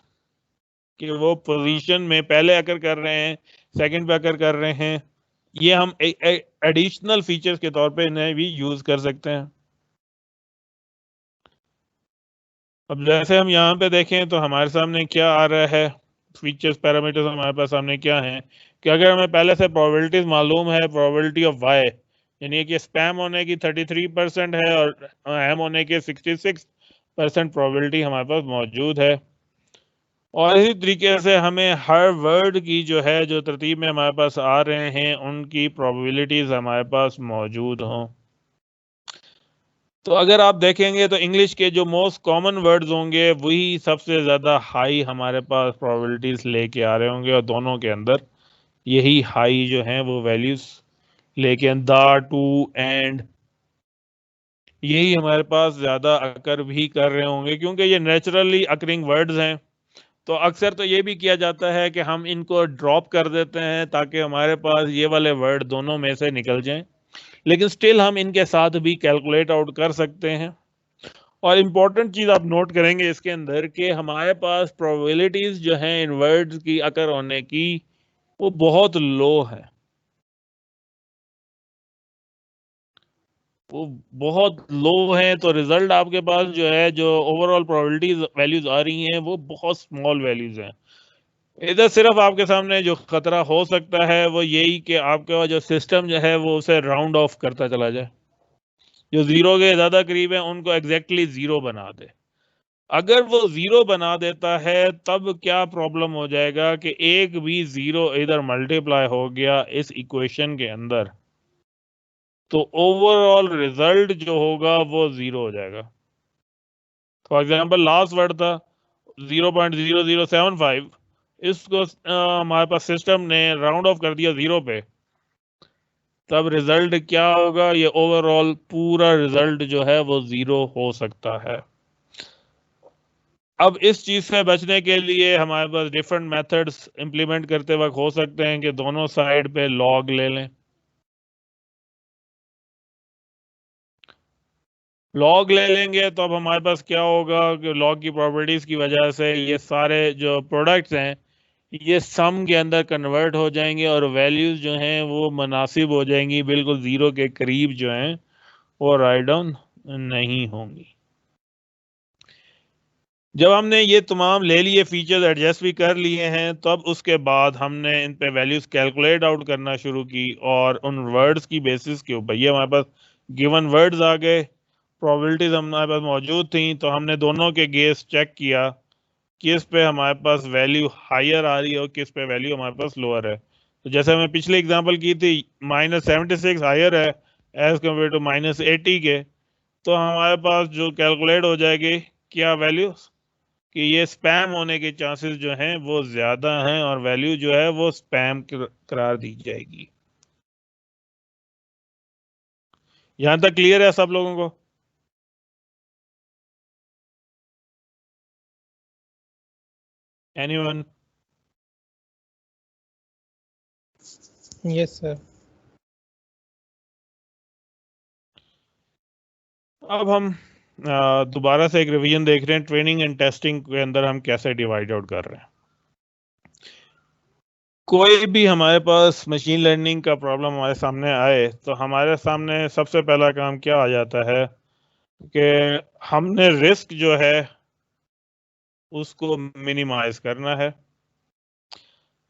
Speaker 1: कि वो पोजीशन में पहले अकर कर रहे हैं, सेकंड पे अकर कर रहे हैं। ये हम एडिशनल फीचर्स के तौर पे इन्हें भी यूज कर सकते हैं। अब जैसे हम यहाँ पे देखें तो हमारे सामने क्या आ रहा है, फीचर्स पैरामीटर्स हमारे पास सामने क्या हैं, कि अगर हमें पहले से प्रोबेबिलिटीज मालूम है, प्रोबेबिलिटी ऑफ वाई यानी कि स्पैम होने की 33% है और हैम होने के 66% प्रोबेबिलिटी हमारे पास मौजूद है। और इसी तरीके से हमें हर वर्ड की जो है, जो तरतीब में हमारे पास आ रहे हैं, उनकी प्रोबेबिलिटीज हमारे पास मौजूद हों। तो अगर आप देखेंगे तो इंग्लिश के जो मोस्ट कॉमन वर्ड्स होंगे वही सबसे ज़्यादा हाई हमारे पास प्रोबेबिलिटीज लेके आ रहे होंगे, और दोनों के अंदर यही हाई जो हैं वो वैल्यूज लेके द, टू, एंड, यही हमारे पास ज़्यादा अकर भी कर रहे होंगे, क्योंकि ये नेचुरली अकरिंग वर्ड्स हैं तो अक्सर तो ये भी किया जाता है कि हम इनको ड्रॉप कर देते हैं ताकि हमारे पास ये वाले वर्ड दोनों में से निकल जाएं, लेकिन स्टिल हम इनके साथ भी कैलकुलेट आउट कर सकते हैं। और इम्पोर्टेंट चीज आप नोट करेंगे इसके अंदर कि हमारे पास प्रोबेबिलिटीज जो हैं इन वर्ड्स की अकर होने की वो बहुत लो है, वो बहुत लो है। तो रिजल्ट आपके पास जो है, जो ओवरऑल प्रोबेबिलिटीज वैल्यूज आ रही हैं वो बहुत स्मॉल वैल्यूज हैं। इधर सिर्फ आपके सामने जो खतरा हो सकता है वो यही कि आपका जो सिस्टम जो है वो उसे राउंड ऑफ करता चला जाए, जो जीरो के ज्यादा करीब है उनको एग्जैक्टली जीरो बना दे। अगर वो जीरो बना देता है तब क्या प्रॉब्लम हो जाएगा कि एक भी जीरो इधर मल्टीप्लाई हो गया इस इक्वेशन के अंदर, तो ओवरऑल रिजल्ट जो होगा वो जीरो हो जाएगा। फॉर एग्जांपल लास्ट वर्ड था 0.0075, इसको हमारे पास सिस्टम ने राउंड ऑफ कर दिया जीरो पे, तब रिजल्ट क्या होगा, ये ओवरऑल पूरा रिजल्ट जो है वो जीरो हो सकता है। अब इस चीज से बचने के लिए हमारे पास डिफरेंट मेथड्स इंप्लीमेंट करते वक्त हो सकते हैं कि दोनों साइड पे लॉग ले लें। लॉग ले लेंगे तो अब हमारे पास क्या होगा कि लॉग की प्रॉपर्टीज की वजह से ये सारे जो प्रोडक्ट्स हैं ये सम के अंदर कन्वर्ट हो जाएंगे और वैल्यूज जो हैं वो मुनासिब हो जाएंगी, बिल्कुल जीरो के करीब जो हैं वो राइट डाउन नहीं होंगी। जब हमने ये तमाम ले लिए फीचर्स एडजस्ट भी कर लिए हैं, तब उसके बाद हमने इन पे वैल्यूज कैलकुलेट आउट करना शुरू की और उन वर्ड्स की बेसिस के ऊपर ये हमारे पास गिवन वर्ड्स आ गए, प्रोबेबिलिटीज हमारे पास मौजूद थी, तो हमने दोनों के गेस चेक किया किस पे हमारे पास वैल्यू हायर आ रही है और किस पे वैल्यू हमारे पास लोअर है। तो जैसे मैं पिछले एग्जांपल की थी -76 हायर है एज कम्पेयर टू -80 के, तो हमारे पास जो कैलकुलेट हो जाएगी क्या वैल्यू कि ये स्पैम होने के चांसेस जो हैं वो ज्यादा हैं और वैल्यू जो है वो स्पैम करार दी जाएगी। यहां तक क्लियर है सब लोगों को? एनीवन?
Speaker 3: Yes sir.
Speaker 1: अब हम दोबारा से एक रिवीजन देख रहे हैं, ट्रेनिंग एंड टेस्टिंग के अंदर हम कैसे डिवाइड आउट कर रहे हैं। कोई भी हमारे पास मशीन लर्निंग का प्रॉब्लम हमारे सामने आए तो हमारे सामने सबसे पहला काम क्या आ जाता है कि हमने रिस्क जो है उसको मिनिमाइज करना है।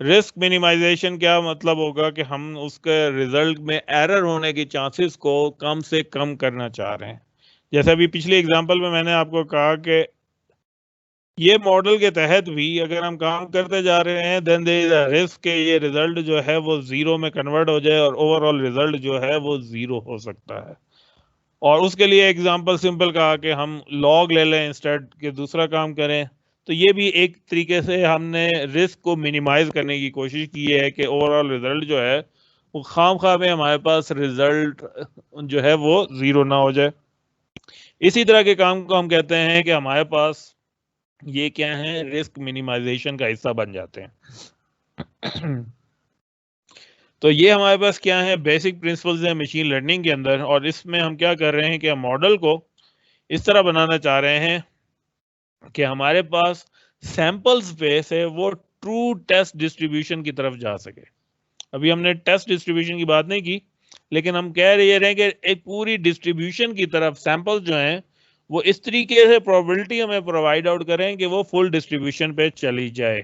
Speaker 1: रिस्क मिनिमाइजेशन क्या मतलब होगा कि हम उसके रिजल्ट में एरर होने की चांसेस को कम से कम करना चाह रहे हैं। जैसे अभी पिछली एग्जांपल में मैंने आपको कहा कि ये मॉडल के तहत भी अगर हम काम करते जा रहे हैं then there is a risk कि ये रिजल्ट जो है वो जीरो में कन्वर्ट हो जाए और ओवरऑल रिजल्ट जो है वो जीरो हो सकता है। और उसके लिए एग्जांपल सिंपल कहा कि हम लॉग ले लें इंस्टेड के दूसरा काम करें, तो ये भी एक तरीके से हमने रिस्क को मिनिमाइज करने की कोशिश की है कि ओवरऑल रिजल्ट जो है वो खामखा में हमारे पास रिजल्ट जो है वो जीरो ना हो जाए। इसी तरह के काम को हम कहते हैं कि हमारे पास ये क्या है, रिस्क मिनिमाइजेशन का हिस्सा बन जाते हैं। तो ये हमारे पास क्या है, बेसिक प्रिंसिपल्स हैं मशीन लर्निंग के अंदर, और इसमें हम क्या कर रहे हैं कि हम मॉडल को इस तरह बनाना चाह रहे हैं कि हमारे पास सैंपल्स पे से वो ट्रू टेस्ट डिस्ट्रीब्यूशन की तरफ जा सके। अभी हमने टेस्ट डिस्ट्रीब्यूशन की बात नहीं की, लेकिन हम कह रहे हैं कि एक पूरी डिस्ट्रीब्यूशन की तरफ सैंपल्स जो हैं वो इस तरीके से प्रोबेबिलिटी हमें प्रोवाइड आउट करें कि वो फुल डिस्ट्रीब्यूशन पे चली जाए।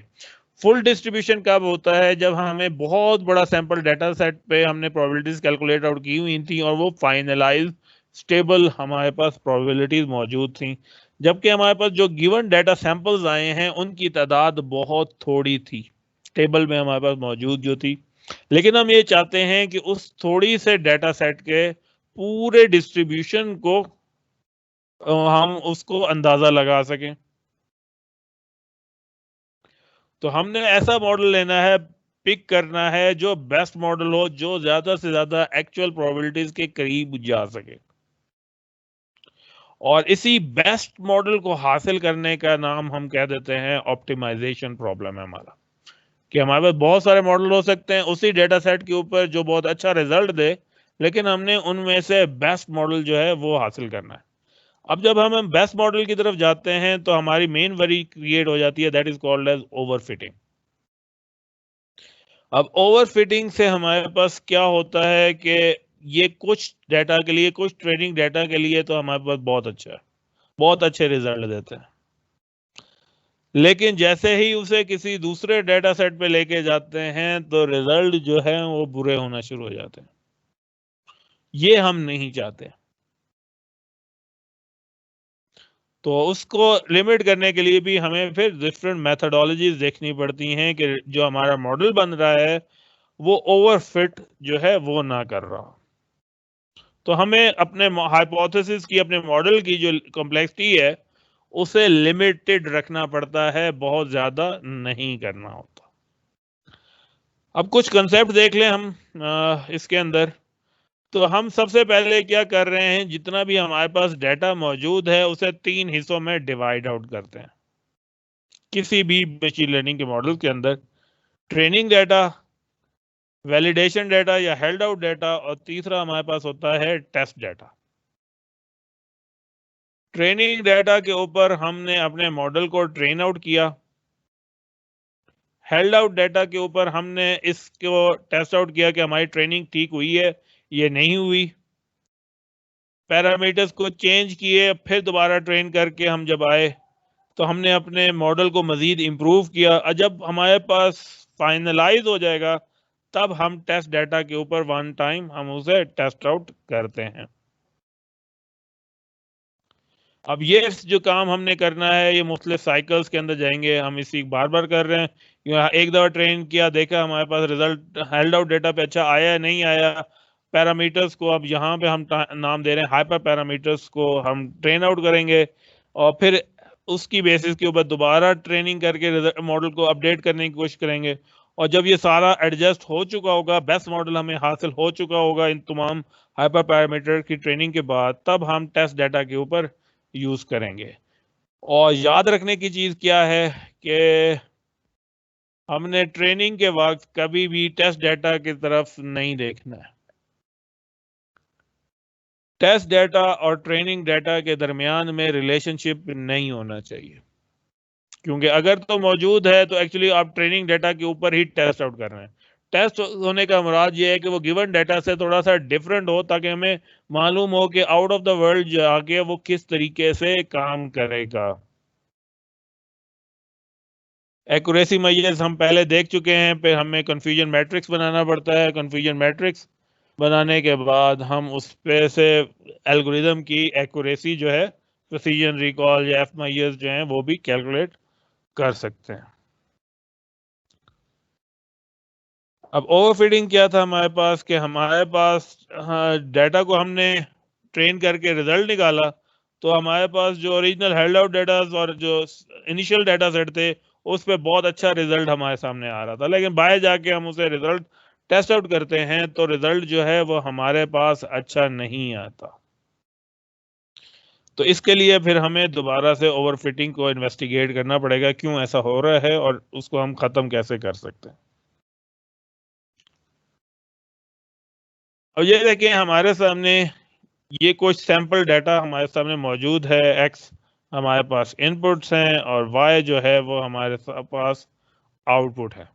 Speaker 1: फुल डिस्ट्रीब्यूशन कब होता है, जब हमें बहुत बड़ा सैंपल डाटा सेट पे हमने प्रोबेबिलिटीज कैलकुलेट आउट की हुई थी और वो फाइनलाइज स्टेबल हमारे पास प्रोबेबिलिटीज मौजूद थी, जबकि हमारे पास जो गिवन डाटा सैंपल्स आए हैं उनकी तादाद बहुत थोड़ी थी टेबल में हमारे पास मौजूद जो थी। लेकिन हम ये चाहते हैं कि उस थोड़ी से डाटा सेट के पूरे डिस्ट्रीब्यूशन को हम उसको अंदाजा लगा सकें। तो हमने ऐसा मॉडल लेना है, पिक करना है जो बेस्ट मॉडल हो, जो ज्यादा से ज्यादा एक्चुअल प्रोबेबिलिटीज के करीब जा सके। और इसी बेस्ट मॉडल को हासिल करने का नाम हम कह देते हैं ऑप्टिमाइजेशन प्रॉब्लम है हमारा, कि हमारे पास बहुत सारे मॉडल हो सकते हैं उसी डेटा सेट के ऊपर जो बहुत अच्छा रिजल्ट दे, लेकिन हमने उनमें से बेस्ट मॉडल जो है वो हासिल करना है। अब जब हम बेस्ट मॉडल की तरफ जाते हैं तो हमारी मेन वरी क्रिएट हो जाती है, that is called as overfitting. अब ओवरफिटिंग से हमारे पास क्या होता है कि ये कुछ डेटा के लिए, कुछ ट्रेनिंग डेटा के लिए तो हमारे पास बहुत अच्छा है, बहुत अच्छे रिजल्ट देते हैं, लेकिन जैसे ही उसे किसी दूसरे डेटा सेट पे लेके जाते हैं तो रिजल्ट जो है वो बुरे होना शुरू हो जाते हैं। ये हम नहीं चाहते। तो उसको लिमिट करने के लिए भी हमें फिर डिफरेंट मेथडोलॉजीज देखनी पड़ती हैं कि जो हमारा मॉडल बन रहा है वो ओवरफिट जो है वो ना कर रहा। तो हमें अपने हाइपोथेसिस की, अपने मॉडल की जो कॉम्प्लेक्सिटी है उसे लिमिटेड रखना पड़ता है, बहुत ज्यादा नहीं करना होता। अब कुछ कंसेप्ट देख लें हम इसके अंदर। तो हम सबसे पहले क्या कर रहे हैं, जितना भी हमारे पास डेटा मौजूद है उसे 3 हिस्सों में डिवाइड आउट करते हैं किसी भी मशीन लर्निंग के मॉडल के अंदर। ट्रेनिंग डेटा, वैलिडेशन डेटा या हेल्ड आउट डेटा, और तीसरा हमारे पास होता है टेस्ट डेटा। ट्रेनिंग डेटा के ऊपर हमने अपने मॉडल को ट्रेन आउट किया, हेल्ड आउट डेटा के ऊपर हमने इसको टेस्ट आउट किया कि हमारी ट्रेनिंग ठीक हुई है, ये नहीं हुई, पैरामीटर्स को चेंज किए, फिर दोबारा ट्रेन करके हम जब आए तो हमने अपने मॉडल को मजीद इंप्रूव किया। और जब हमारे पास फाइनलाइज हो जाएगा तब हम टेस्ट डेटा के ऊपर वन टाइम हम उसे टेस्ट आउट करते हैं। अब ये जो काम हमने करना है ये मुख्तलिफ साइकिल्स के अंदर जाएंगे, हम इसी बार बार कर रहे हैं। एक दफा ट्रेन किया, देखा हमारे पास रिजल्ट हेल्ड आउट डेटा पे अच्छा आया नहीं आया, पैरामीटर्स को अब यहाँ पे हम नाम दे रहे हैं हाइपर पैरामीटर्स को हम ट्रेन आउट करेंगे, और फिर उसकी बेसिस के ऊपर दोबारा ट्रेनिंग करके मॉडल को अपडेट करने की कोशिश करेंगे। और जब ये सारा एडजस्ट हो चुका होगा, बेस्ट मॉडल हमें हासिल हो चुका होगा इन तमाम हाइपर पैरामीटर की ट्रेनिंग के बाद, तब हम टेस्ट डेटा के ऊपर यूज करेंगे। और याद रखने की चीज क्या है कि हमने ट्रेनिंग के वक्त कभी भी टेस्ट डेटा की तरफ नहीं देखना है। टेस्ट डेटा और ट्रेनिंग डेटा के दरमियान में रिलेशनशिप नहीं होना चाहिए, क्योंकि अगर तो मौजूद है तो एक्चुअली आप ट्रेनिंग डेटा के ऊपर ही टेस्ट आउट कर रहे हैं। टेस्ट होने का मुराद ये है कि वो गिवन डेटा से थोड़ा सा डिफरेंट हो, ताकि हमें मालूम हो कि आउट ऑफ द वर्ल्ड जाके वो किस तरीके से काम करेगा। एक्यूरेसी मेजर्स हम पहले देख चुके हैं, फिर हमें कंफ्यूजन मैट्रिक्स बनाना पड़ता है। कंफ्यूजन मैट्रिक्स बनाने के बाद हम उस पे से एल्गोरिदम की एक्यूरेसी जो है, प्रिसीजन रिकॉल या एफ मेजर्स जो हैं वो भी कैलकुलेट कर सकते हैं। अब ओवरफिटिंग क्या था हमारे पास, कि हमारे पास डेटा को हमने ट्रेन करके रिजल्ट निकाला, तो हमारे पास जो ओरिजिनल हेल्ड आउट डेटा और जो इनिशियल डेटा सेट थे उस पे बहुत अच्छा रिजल्ट हमारे सामने आ रहा था, लेकिन बाहर जाके हम उसे रिजल्ट टेस्ट आउट करते हैं तो रिजल्ट जो है वो हमारे पास अच्छा नहीं आता। तो इसके लिए फिर हमें दोबारा से ओवरफिटिंग को इन्वेस्टिगेट करना पड़ेगा, क्यों ऐसा हो रहा है और उसको हम खत्म कैसे कर सकते हैं। अब ये देखिए हमारे सामने ये कुछ सैंपल डाटा हमारे सामने मौजूद है। एक्स हमारे पास इनपुट्स हैं और वाई जो है वो हमारे पास आउटपुट है।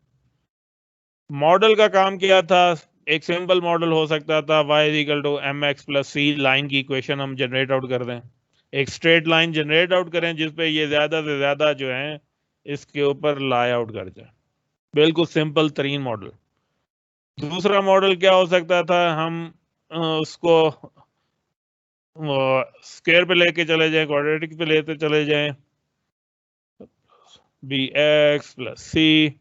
Speaker 1: मॉडल का काम क्या था, एक सिंपल मॉडल हो सकता था y equal to M X plus C, line की इक्वेशन हम जनरेट आउट कर दें, एक स्ट्रेट लाइन जनरेट आउट करें जिसपे ये ज्यादा से ज्यादा जो है इसके ऊपर लाई आउट कर जाए, बिल्कुल सिंपल तरीन मॉडल। दूसरा मॉडल क्या हो सकता था, हम उसको स्क्वायर पे लेके चले जाएं, क्वाड्रेटिक पे लेते चले जाएं, बी एक्स प्लस सी,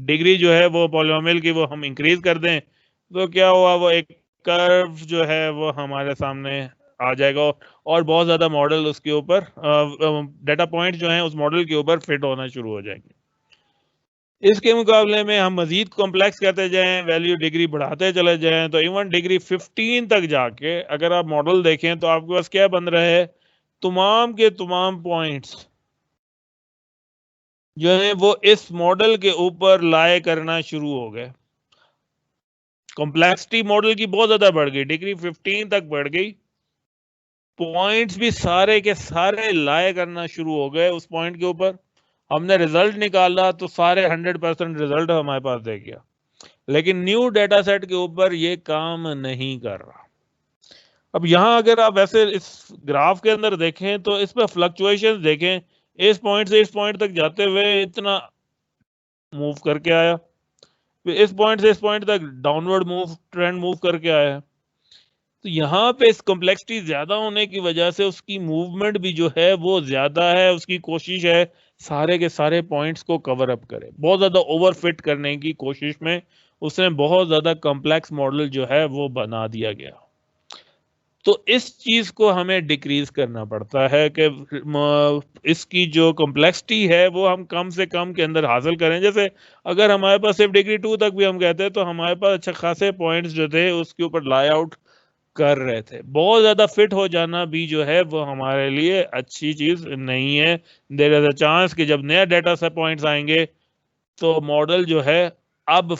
Speaker 1: डिग्री जो है वो पॉलिनोमियल की वो हम इंक्रीज कर दें, तो क्या हुआ, वो एक कर्व जो है वो हमारे सामने आ जाएगा और बहुत ज्यादा मॉडल उसके ऊपर डेटा पॉइंट जो है उस मॉडल के ऊपर फिट होना शुरू हो जाएंगे। इसके मुकाबले में हम मजीद कॉम्प्लेक्स करते जाएं, वैल्यू डिग्री बढ़ाते चले जाएं, तो इवन डिग्री 15 तक जाके अगर आप मॉडल देखें तो आपके पास क्या बन रहा है तमाम के तमाम पॉइंट्स जो है वो इस मॉडल के ऊपर लाए करना शुरू हो गए। कॉम्प्लेक्सिटी मॉडल की बहुत ज्यादा बढ़ गई, डिग्री 15 तक बढ़ गई, पॉइंट्स भी सारे के सारे लाए करना शुरू हो गए उस पॉइंट के ऊपर। हमने रिजल्ट निकाला तो सारे 100% रिजल्ट हमारे पास दे गया, लेकिन न्यू डेटा सेट के ऊपर ये काम नहीं कर रहा। अब यहाँ अगर आप वैसे इस ग्राफ के अंदर देखें तो इसमें फ्लक्चुएशन देखें, इस पॉइंट से इस पॉइंट तक जाते हुए इतना मूव करके आया, फिर इस पॉइंट से इस पॉइंट तक डाउनवर्ड मूव ट्रेंड मूव करके आया। तो यहाँ पे इस कॉम्प्लेक्सिटी ज्यादा होने की वजह से उसकी मूवमेंट भी जो है वो ज्यादा है, उसकी कोशिश है सारे के सारे पॉइंट्स को कवर अप करे, बहुत ज्यादा ओवरफिट करने की कोशिश में उसने बहुत ज्यादा कॉम्प्लेक्स मॉडल जो है वो बना दिया गया। तो इस चीज को हमें डिक्रीज करना पड़ता है कि इसकी जो कॉम्प्लेक्सिटी है वो हम कम से कम के अंदर हासिल करें। जैसे अगर हमारे पास सिर्फ डिग्री 2 तक भी हम कहते हैं तो हमारे पास अच्छा खासे पॉइंट्स जो थे उसके ऊपर लाई आउट कर रहे थे। बहुत ज्यादा फिट हो जाना भी जो है वो हमारे लिए अच्छी चीज नहीं है। देयर इज अ चांस कि जब नया डेटा से पॉइंट्स आएंगे तो मॉडल जो है अब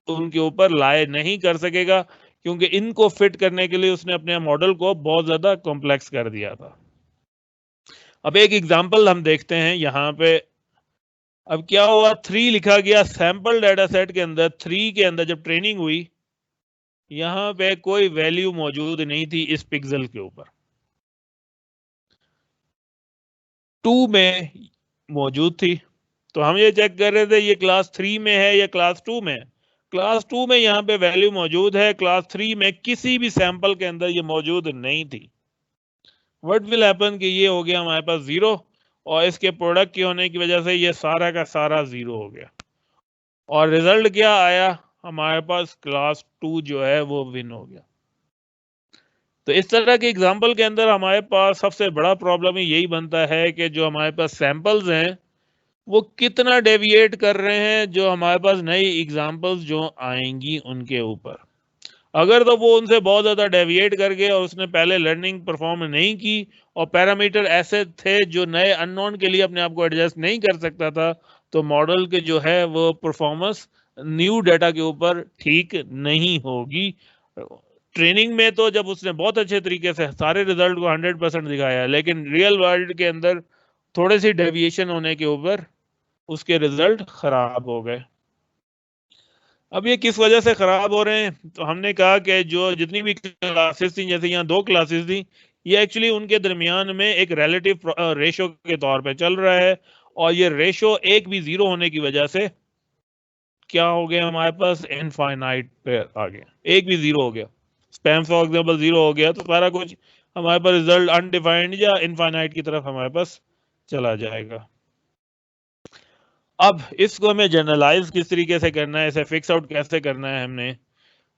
Speaker 1: उनके ऊपर लाए नहीं कर सकेगा, क्योंकि इनको फिट करने के लिए उसने अपने मॉडल को बहुत ज्यादा कॉम्प्लेक्स कर दिया था। अब एक एग्जांपल हम देखते हैं यहाँ पे। अब क्या हुआ, 3 लिखा गया सैंपल डेटा सेट के अंदर। 3 के अंदर जब ट्रेनिंग हुई, यहाँ पे कोई वैल्यू मौजूद नहीं थी इस पिक्सल के ऊपर। 2 में मौजूद थी, तो हम ये चेक कर रहे थे ये क्लास 3 में है या क्लास 2 में। क्लास 2 में यहाँ पे वैल्यू मौजूद है, क्लास 3 में किसी भी सैंपल के अंदर ये मौजूद नहीं थी। व्हाट विल हैपन कि ये हो गया हमारे पास 0, और इसके प्रोडक्ट के होने की वजह से ये सारा का सारा 0 हो गया, और रिजल्ट क्या आया, हमारे पास क्लास 2 जो है वो विन हो गया। तो इस तरह के एग्जाम्पल के अंदर हमारे पास सबसे बड़ा प्रॉब्लम यही बनता है कि जो हमारे पास सैंपल्स हैं वो कितना डेविएट कर रहे हैं जो हमारे पास नई एग्जांपल्स जो आएंगी उनके ऊपर। अगर तो वो उनसे बहुत ज्यादा डेविएट कर गए और उसने पहले लर्निंग परफॉर्म नहीं की और पैरामीटर ऐसे थे जो नए अननोन के लिए अपने आप को एडजस्ट नहीं कर सकता था, तो मॉडल के जो है वो परफॉर्मेंस न्यू डेटा के ऊपर ठीक नहीं होगी। ट्रेनिंग में तो जब उसने बहुत अच्छे तरीके से सारे रिजल्ट को 100% दिखाया, लेकिन रियल वर्ल्ड के अंदर थोड़े सी डेविएशन होने के ऊपर उसके रिजल्ट खराब हो गए। अब ये किस वजह से खराब हो रहे हैं, तो हमने कहा कि जो जितनी भी क्लासेस थी, जैसे यहाँ 2 क्लासेस थी, ये एक्चुअली उनके दरमियान में एक रिलेटिव रेशो के तौर पे चल रहा है, और ये रेशो एक भी 0 होने की वजह से क्या हो गया, हमारे पास इनफाइनाइट पे आ गया, एक भी 0 हो गया। स्पैम फॉर एग्जांपल 0 हो गया तो सारा कुछ हमारे पास रिजल्ट अनडिफाइंड या इनफाइनाइट की तरफ हमारे पास चला जाएगा। अब इसको हमें जनरलाइज किस तरीके से करना है, इसे फिक्स आउट कैसे करना है हमने,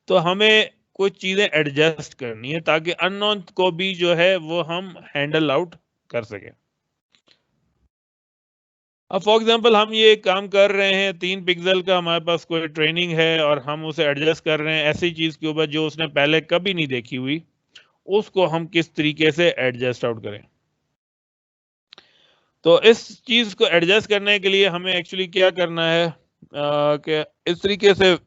Speaker 1: तो हमें कुछ चीजें एडजस्ट करनी है ताकि अननोन को भी जो है वो हम हैंडल आउट कर सकें। अब फॉर एग्जांपल हम ये काम कर रहे हैं, 3 पिक्सल का हमारे पास कोई ट्रेनिंग है और हम उसे एडजस्ट कर रहे हैं ऐसी चीज के ऊपर जो उसने पहले कभी नहीं देखी हुई, उसको हम किस तरीके से एडजस्ट आउट करें। तो इस चीज को एडजस्ट करने के लिए हमें एक्चुअली क्या करना है कि इस तरीके से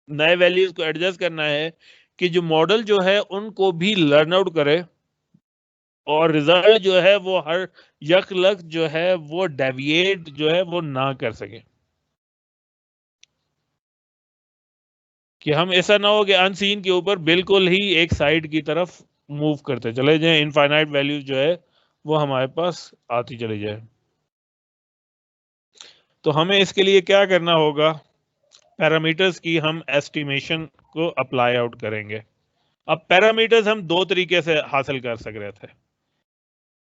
Speaker 1: नए वैल्यूज को एडजस्ट करना है कि जो मॉडल जो है उनको भी लर्न आउट करे, और रिजल्ट जो है वो हर यकलक जो है वो डेविएट जो है वो ना कर सके, कि हम ऐसा ना हो कि अनसीन के ऊपर बिल्कुल ही एक साइड की तरफ मूव करते चले जाएं, इनफाइनाइट वैल्यूज जो है वो हमारे पास आती चली जाए। तो हमें इसके लिए क्या करना होगा, पैरामीटर्स की हम एस्टिमेशन को अप्लाई आउट करेंगे। अब पैरामीटर्स हम 2 तरीके से हासिल कर सक रहे थे।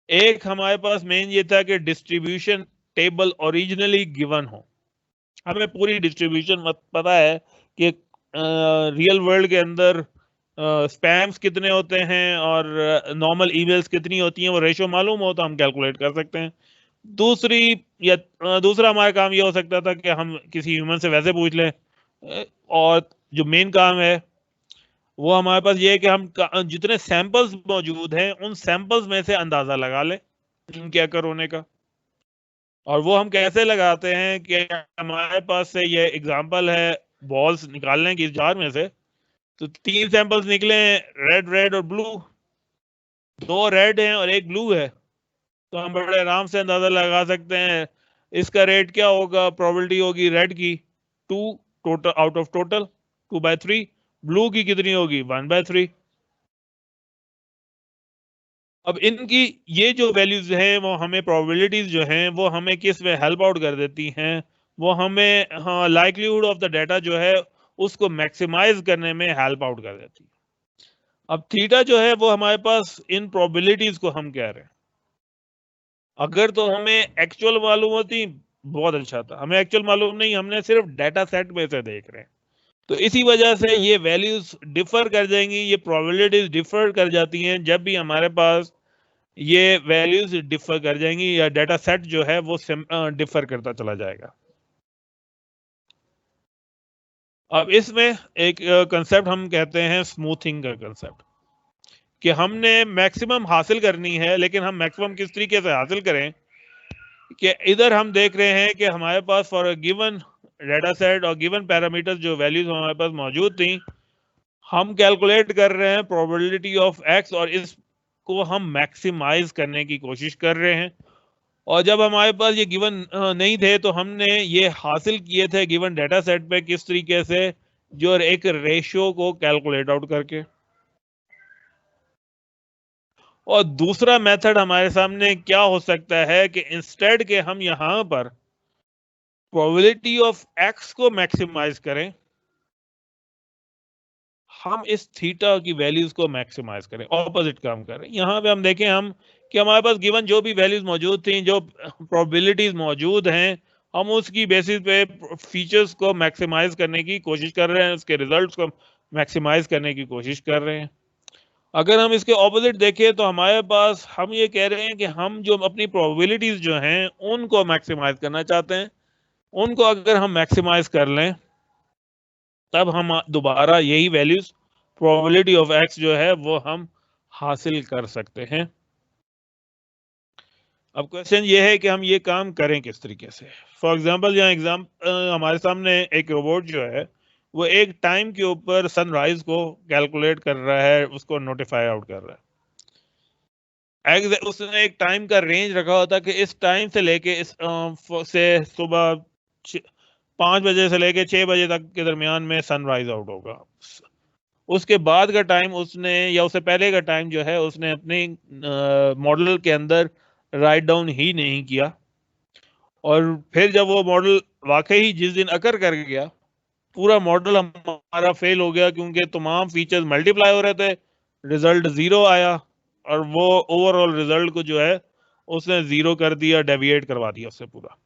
Speaker 1: एक हमारे पास मेन ये था कि डिस्ट्रीब्यूशन टेबल ओरिजिनली गिवन हो, हमें पूरी डिस्ट्रीब्यूशन पता है कि रियल वर्ल्ड के अंदर स्पैम्स कितने होते हैं और नॉर्मल ईमेल्स कितनी होती हैं, वो रेशो मालूम हो तो हम कैलकुलेट कर सकते हैं। दूसरी या दूसरा हमारा काम ये हो सकता था कि हम किसी ह्यूमन से वैसे पूछ लें, और जो मेन काम है वो हमारे पास ये है कि हम जितने सैंपल्स मौजूद हैं उन सैंपल्स में से अंदाजा लगा लें इनके अकर होने का। और वो हम कैसे लगाते हैं कि हमारे पास से ये एग्जांपल है बॉल्स निकालने की जार में से, तो 3 सैंपल्स निकले हैं, रेड रेड और ब्लू। 2 रेड हैं और 1 ब्लू है, तो हम बड़े आराम से अंदाजा लगा सकते हैं इसका रेट क्या होगा। प्रोबेबिलिटी होगी रेड की 2 total out of total 2/3, blue की कितनी होगी 1/3। अब इनकी ये जो वैल्यूज हैं वो हमें प्रोबेबिलिटीज जो हैं वो हमें किस में हेल्प आउट कर देती हैं, वो हमें हाँ लाइक्लीहुड ऑफ द डाटा जो है उसको मैक्सिमाइज करने में हेल्प आउट कर देती है। अब थीटा जो है वो हमारे पास इन प्रोबेबिलिटीज को हम कह रहे हैं। अगर तो हमें एक्चुअल मालूम होती बहुत अच्छा था, हमें एक्चुअल मालूम नहीं, हमने सिर्फ डाटा सेट में से देख रहे हैं, तो इसी वजह से ये वैल्यूज डिफर कर जाएंगी, ये प्रोबेबिलिटीज डिफर कर जाती हैं जब भी हमारे पास ये वैल्यूज डिफर कर जाएंगी या डाटा सेट जो है वो डिफर करता चला जाएगा। अब इसमें एक कंसेप्ट हम कहते हैं स्मूथिंग का कंसेप्ट, कि हमने मैक्सिमम हासिल करनी है, लेकिन हम मैक्सिमम किस तरीके से हासिल करें कि इधर हम देख रहे हैं कि हमारे पास फॉर गिवन डाटा सेट और गिवन पैरामीटर्स जो वैल्यूज हमारे पास मौजूद थी, हम कैलकुलेट कर रहे हैं प्रोबेबिलिटी ऑफ एक्स और इसको हम मैक्सिमाइज करने की कोशिश कर रहे हैं। और जब हमारे पास ये गिवन नहीं थे तो हमने ये हासिल किए थे गिवन डाटा सेट पे किस तरीके से, जो एक रेशियो को कैलकुलेट आउट करके। और दूसरा मेथड हमारे सामने क्या हो सकता है कि इंस्टेड के हम यहां पर प्रोबेबिलिटी ऑफ एक्स को मैक्सिमाइज करें, हम इस थीटा की वैल्यूज को मैक्सिमाइज करें, ऑपोजिट काम करें। यहां पे हम देखें हम कि हमारे पास गिवन जो भी वैल्यूज मौजूद थी, जो प्रोबेबिलिटीज मौजूद हैं, हम उसकी बेसिस पे फीचर्स को मैक्सिमाइज करने की कोशिश कर रहे हैं, उसके रिजल्ट्स को मैक्सिमाइज करने की कोशिश कर रहे हैं। अगर हम इसके ऑपोजिट देखें तो हमारे पास हम ये कह रहे हैं कि हम जो अपनी प्रोबेबिलिटीज जो हैं उनको मैक्सिमाइज करना चाहते हैं। उनको अगर हम मैक्सिमाइज कर लें तब हम दोबारा यही वैल्यूज प्रोबेबिलिटी ऑफ एक्स जो है वो हम हासिल कर सकते हैं। अब क्वेश्चन ये है कि हम ये काम करें किस तरीके से। फॉर एग्जांपल यहाँ हमारे सामने एक रोबोट जो है वो एक टाइम के ऊपर सनराइज को कैलकुलेट कर रहा है, उसको नोटिफाई आउट कर रहा है। उसने एक टाइम का रेंज रखा होता कि इस टाइम से लेके इस से सुबह 5 बजे से लेके 6 बजे तक के दरमियान में सनराइज आउट होगा। उसके बाद का टाइम उसने या उससे पहले का टाइम जो है उसने अपने मॉडल के अंदर राइट डाउन ही नहीं किया। और फिर जब वो मॉडल वाकई ही जिस दिन अकर कर गया, पूरा मॉडल हमारा फेल हो गया क्योंकि तमाम फीचर्स मल्टीप्लाई हो रहे थे, रिजल्ट 0 आया और वो ओवरऑल रिजल्ट को जो है उसने 0 कर दिया, डेविएट करवा दिया उससे पूरा।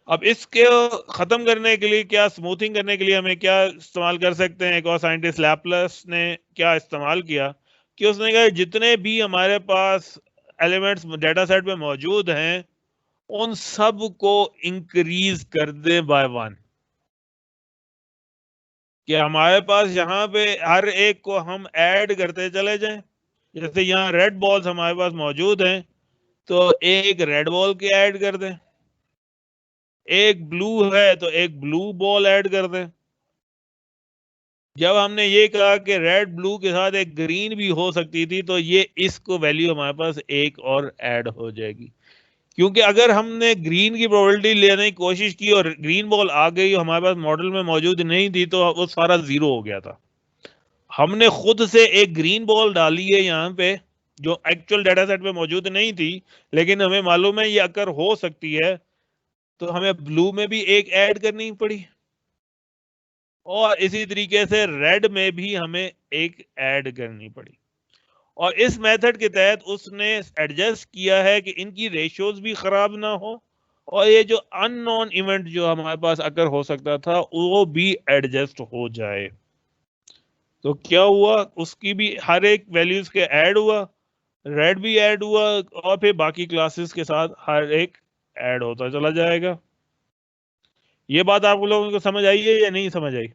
Speaker 1: अब इसके खत्म करने के लिए, क्या स्मूथिंग करने के लिए हमें क्या इस्तेमाल कर सकते हैं। एक और साइंटिस्ट लैपलेस ने क्या इस्तेमाल किया कि उसने कहा जितने भी हमारे पास एलिमेंट्स डाटा सेट में मौजूद हैं उन सब को इंक्रीज कर दे बाय 1, कि हमारे पास यहाँ पे हर एक को हम ऐड करते चले जाएं। जैसे यहाँ रेड बॉल्स हमारे पास मौजूद हैं तो एक रेड बॉल के ऐड कर दें, एक ब्लू है तो एक ब्लू बॉल ऐड कर दें। जब हमने ये कहा कि रेड ब्लू के साथ एक ग्रीन भी हो सकती थी तो ये इसको वैल्यू हमारे पास एक और ऐड हो जाएगी, क्योंकि अगर हमने ग्रीन की प्रोबेबिलिटी लेने की कोशिश की और ग्रीन बॉल आ गई हमारे पास मॉडल में मौजूद नहीं थी तो वो सारा 0 हो गया था। हमने खुद से एक ग्रीन बॉल डाली है यहाँ पे जो एक्चुअल डाटा सेट में मौजूद नहीं थी, लेकिन हमें मालूम है ये अगर हो सकती है, तो हमें ब्लू में भी एक ऐड करनी पड़ी और इसी तरीके से रेड में भी हमें एक ऐड करनी पड़ी। और इस मेथड के तहत उसने एडजस्ट किया है कि इनकी रेशियोज भी खराब ना हो और ये जो अननोन इवेंट जो हमारे पास अगर हो सकता था वो भी एडजस्ट हो जाए। तो क्या हुआ, उसकी भी हर एक वैल्यूज के ऐड हुआ, रेड भी ऐड हुआ और फिर बाकी क्लासेस के साथ हर एक ऐड होता चला जाएगा। ये बात आप लोगों को समझ आई है या नहीं समझ आई?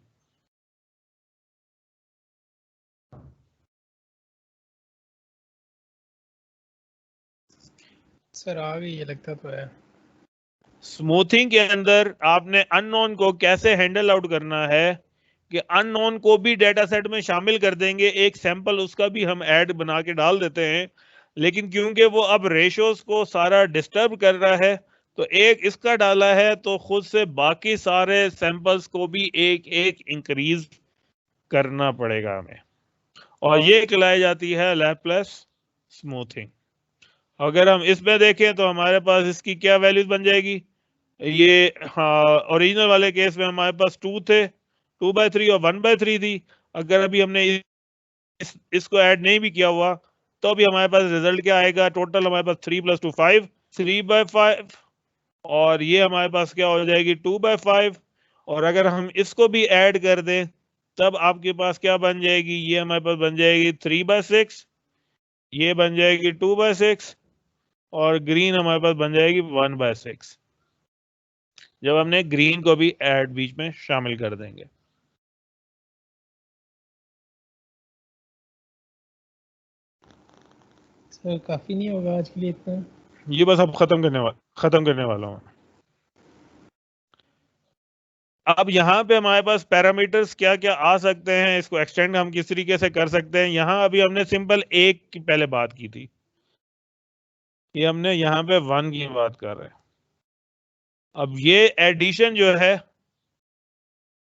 Speaker 3: सर आ गई ये लगता तो है।
Speaker 1: स्मूथिंग के अंदर आपने अननोन को कैसे हैंडल आउट करना है कि अननोन को भी डेटा सेट में शामिल कर देंगे, एक सैंपल उसका भी हम ऐड बना के डाल देते हैं, लेकिन क्योंकि वो अब रेशोस को सारा डिस्टर्ब कर रहा है तो एक इसका डाला है तो खुद से बाकी सारे सैंपल्स को भी एक एक इंक्रीज करना पड़ेगा हमें, और ये कहलाई जाती है लैप्लेस स्मूथिंग। अगर हम इसमें देखें तो हमारे पास इसकी क्या वैल्यूज बन जाएगी, ये हाँ ओरिजिनल वाले केस में हमारे पास 2 थे, 2/3 और 1/3 थी। अगर अभी हमने इसको ऐड नहीं भी किया हुआ तो अभी हमारे पास रिजल्ट क्या आएगा, टोटल हमारे पास 3 + 2 5, 3/5, और ये हमारे पास क्या हो जाएगी 2/5, और अगर हम इसको भी ऐड कर दें तब आपके पास क्या बन जाएगी, ये हमारे पास बन जाएगी 3/6, ये बन जाएगी 2/6, और ग्रीन हमारे पास बन जाएगी 1/6, जब हमने ग्रीन को भी ऐड बीच में शामिल कर देंगे।
Speaker 3: सर काफी नहीं होगा आज के लिए इतना?
Speaker 1: ये बस अब खत्म करने वाला हूं। अब यहाँ पे हमारे पास पैरामीटर्स क्या क्या आ सकते हैं, इसको एक्सटेंड हम किस तरीके से कर सकते हैं। यहाँ अभी हमने सिंपल एक की पहले बात की थी, ये हमने यहाँ पे 1 की बात कर रहे हैं। अब ये एडिशन जो है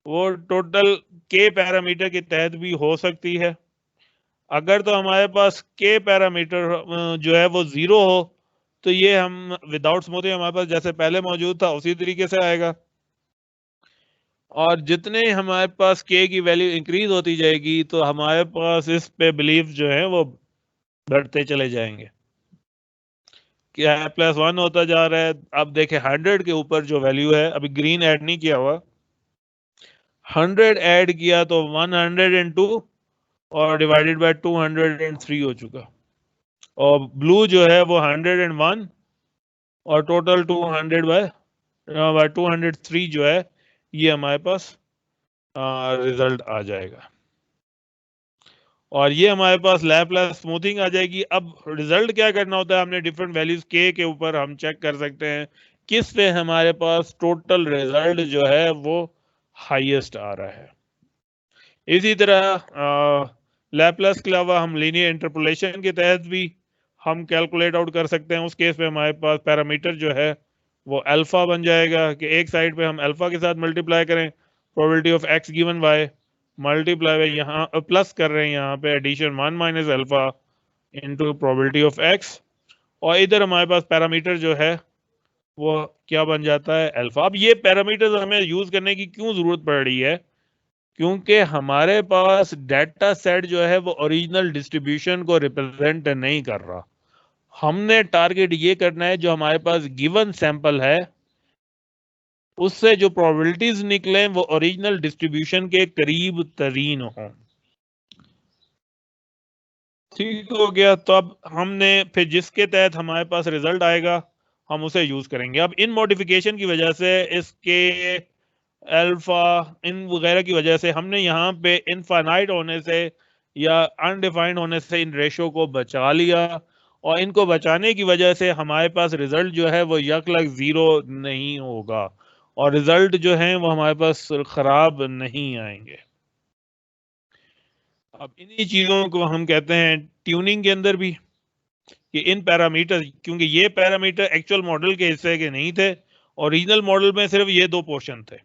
Speaker 1: वो टोटल के पैरामीटर के तहत भी हो सकती है। अगर तो हमारे पास के पैरामीटर जो है वो 0 हो तो ये हम विदाउट स्मूथिंग हमारे पास जैसे पहले मौजूद था उसी तरीके से आएगा, और जितने हमारे पास के की वैल्यू इंक्रीज होती जाएगी तो हमारे पास इस पे बिलीफ जो है वो बढ़ते चले जाएंगे। क्या +1 होता जा रहा है। अब देखें 100 के ऊपर जो वैल्यू है, अभी ग्रीन ऐड नहीं किया हुआ, 100 ऐड किया तो 102 और डिवाइडेड बाय 203 हो चुका, और ब्लू जो है वो 101 और टोटल 200 बाय 203 जो है ये हमारे पास रिजल्ट आ जाएगा, और ये हमारे पास लैप्लेस स्मूथिंग आ जाएगी। अब रिजल्ट क्या करना होता है, हमने डिफरेंट वैल्यूज के ऊपर हम चेक कर सकते हैं किस पे हमारे पास टोटल रिजल्ट जो है वो हाईएस्ट आ रहा है। इसी तरह लैप्लेस के अलावा हम लीनियर इंटरपोलेशन के तहत भी हम कैलकुलेट आउट कर सकते हैं। उस केस में हमारे पास पैरामीटर जो है वो अल्फा बन जाएगा कि एक साइड पे हम अल्फा के साथ मल्टीप्लाई करें, probability of x given y multiply by यहाँ प्लस कर रहे हैं यहाँ पे addition 1 - alpha into probability of x, और इधर हमारे पास पैरामीटर जो है वो क्या बन जाता है अल्फा। अब ये पैरामीटर्स हमें यूज करने की क्यों जरूरत पड़ रही है, क्योंकि हमारे पास डाटा सेट जो है वो ओरिजिनल डिस्ट्रीब्यूशन को रिप्रेजेंट नहीं कर रहा। हमने टारगेट ये करना है जो हमारे पास गिवन सैंपल है उससे जो प्रोबेबिलिटीज निकले वो ओरिजिनल डिस्ट्रीब्यूशन के करीब तरीन हों। ठीक हो गया, तो अब हमने फिर जिसके तहत हमारे पास रिजल्ट आएगा हम उसे यूज करेंगे। अब इन मॉडिफिकेशन की वजह से इसके अल्फा इन वगैरह की वजह से हमने यहाँ पे इनफाइनाइट होने से या अनडिफाइंड होने से इन रेशो को बचा लिया, और इनको बचाने की वजह से हमारे पास रिजल्ट जो है वो यकलग 0 नहीं होगा, और रिजल्ट जो है वो हमारे पास खराब नहीं आएंगे। अब इन्हीं चीजों को हम कहते हैं ट्यूनिंग के अंदर भी कि इन पैरामीटर, क्योंकि ये पैरामीटर एक्चुअल मॉडल के हिस्से के नहीं थे, ओरिजिनल मॉडल में सिर्फ ये 2 पोर्शन थे,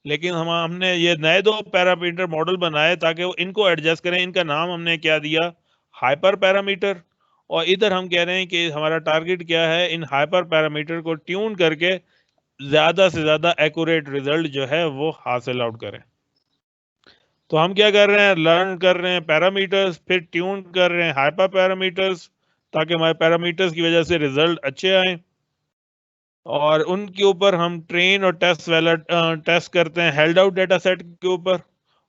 Speaker 1: लेकिन हमने ये नए 2 पैरामीटर मॉडल बनाए ताकि वो इनको एडजस्ट करें। इनका नाम हमने क्या दिया, हाइपर पैरामीटर, और इधर हम कह रहे हैं कि हमारा टारगेट क्या है, इन हाइपर पैरामीटर को ट्यून करके ज्यादा से ज्यादा एक्यूरेट रिजल्ट जो है वो हासिल आउट करें। तो हम क्या कर रहे हैं, लर्न कर रहे हैं पैरामीटर्स, फिर ट्यून कर रहे हैं हाइपर पैरामीटर्स ताकि हमारे पैरामीटर्स की वजह से रिजल्ट अच्छे आए, और उनके ऊपर हम ट्रेन और टेस्ट करते हैं हेल्ड आउट डेटा सेट के ऊपर,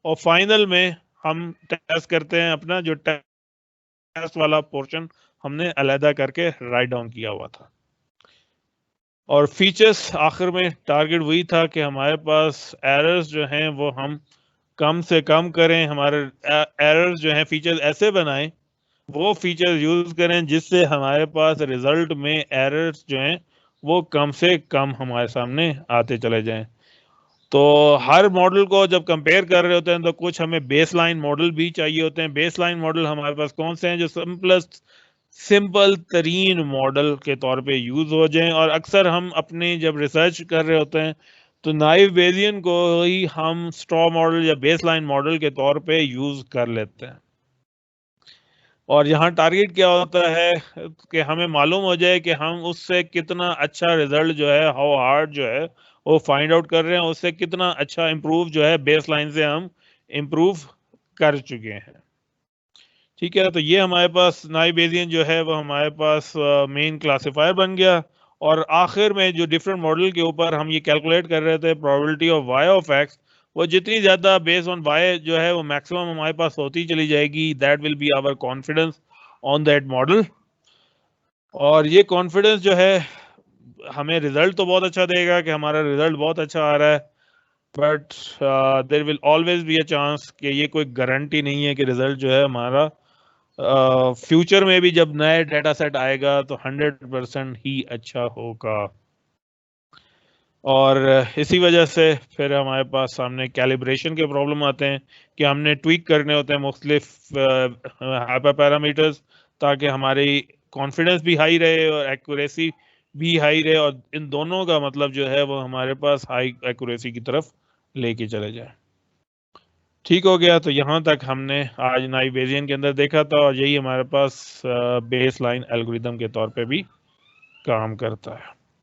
Speaker 1: और फाइनल में हम टेस्ट करते हैं अपना जो टेस्ट वाला पोर्शन हमने अलहदा करके राइट डाउन किया हुआ था। और फीचर्स आखिर में टारगेट वही था कि हमारे पास एरर्स जो हैं वो हम कम से कम करें, हमारे एरर्स जो हैं फीचर्स ऐसे बनाएं वो फीचर्स यूज करें जिससे हमारे पास रिजल्ट में एरर्स जो हैं वो कम से कम हमारे सामने आते चले जाएं। तो हर मॉडल को जब कंपेयर कर रहे होते हैं तो कुछ हमें बेसलाइन मॉडल भी चाहिए होते हैं। बेसलाइन मॉडल हमारे पास कौन से हैं जो सिंपल तरीन मॉडल के तौर पे यूज हो जाएं, और अक्सर हम अपने जब रिसर्च कर रहे होते हैं तो नाइव बेसियन को ही हम स्ट्रॉ मॉडल या बेसलाइन मॉडल के तौर पे यूज कर लेते हैं। और यहाँ टारगेट क्या होता है कि हमें मालूम हो जाए कि हम उससे कितना अच्छा रिजल्ट जो है, हाउ हार्ड जो है वो फाइंड आउट कर रहे हैं, उससे कितना अच्छा इम्प्रूव जो है बेसलाइन से हम इम्प्रूव कर चुके हैं। ठीक है, तो ये हमारे पास नाइव बेसियन जो है वो हमारे पास मेन क्लासिफायर बन गया। और आखिर में जो डिफरेंट मॉडल के ऊपर हम ये कैलकुलेट कर रहे थे probability of Y of X, वो जितनी ज्यादा बेस्ड ऑन वाई जो है वो मैक्सिमम हमारे पास होती चली जाएगी, that will be our confidence on that model. और ये कॉन्फिडेंस जो है हमें रिजल्ट तो बहुत अच्छा देगा कि हमारा रिजल्ट बहुत अच्छा आ रहा है, but there will always be a chance कि ये कोई गारंटी नहीं है कि रिजल्ट जो है हमारा फ्यूचर में भी जब नए डेटा सेट आएगा तो 100% ही अच्छा होगा। और इसी वजह से फिर हमारे पास सामने कैलिब्रेशन के प्रॉब्लम आते हैं कि हमने ट्वीक करने होते हैं मुख्तलिफ हाइपर पैरामीटर्स ताकि हमारी कॉन्फिडेंस भी हाई रहे और एक्यूरेसी भी हाई रहे, और इन दोनों का मतलब जो है वो हमारे पास हाई एक्यूरेसी की तरफ लेके चले जाए। ठीक हो गया, तो यहाँ तक हमने आज नाइव बेसियन के अंदर देखा था, और यही हमारे पास बेस लाइन एल्गोरिदम के तौर पे भी काम करता है।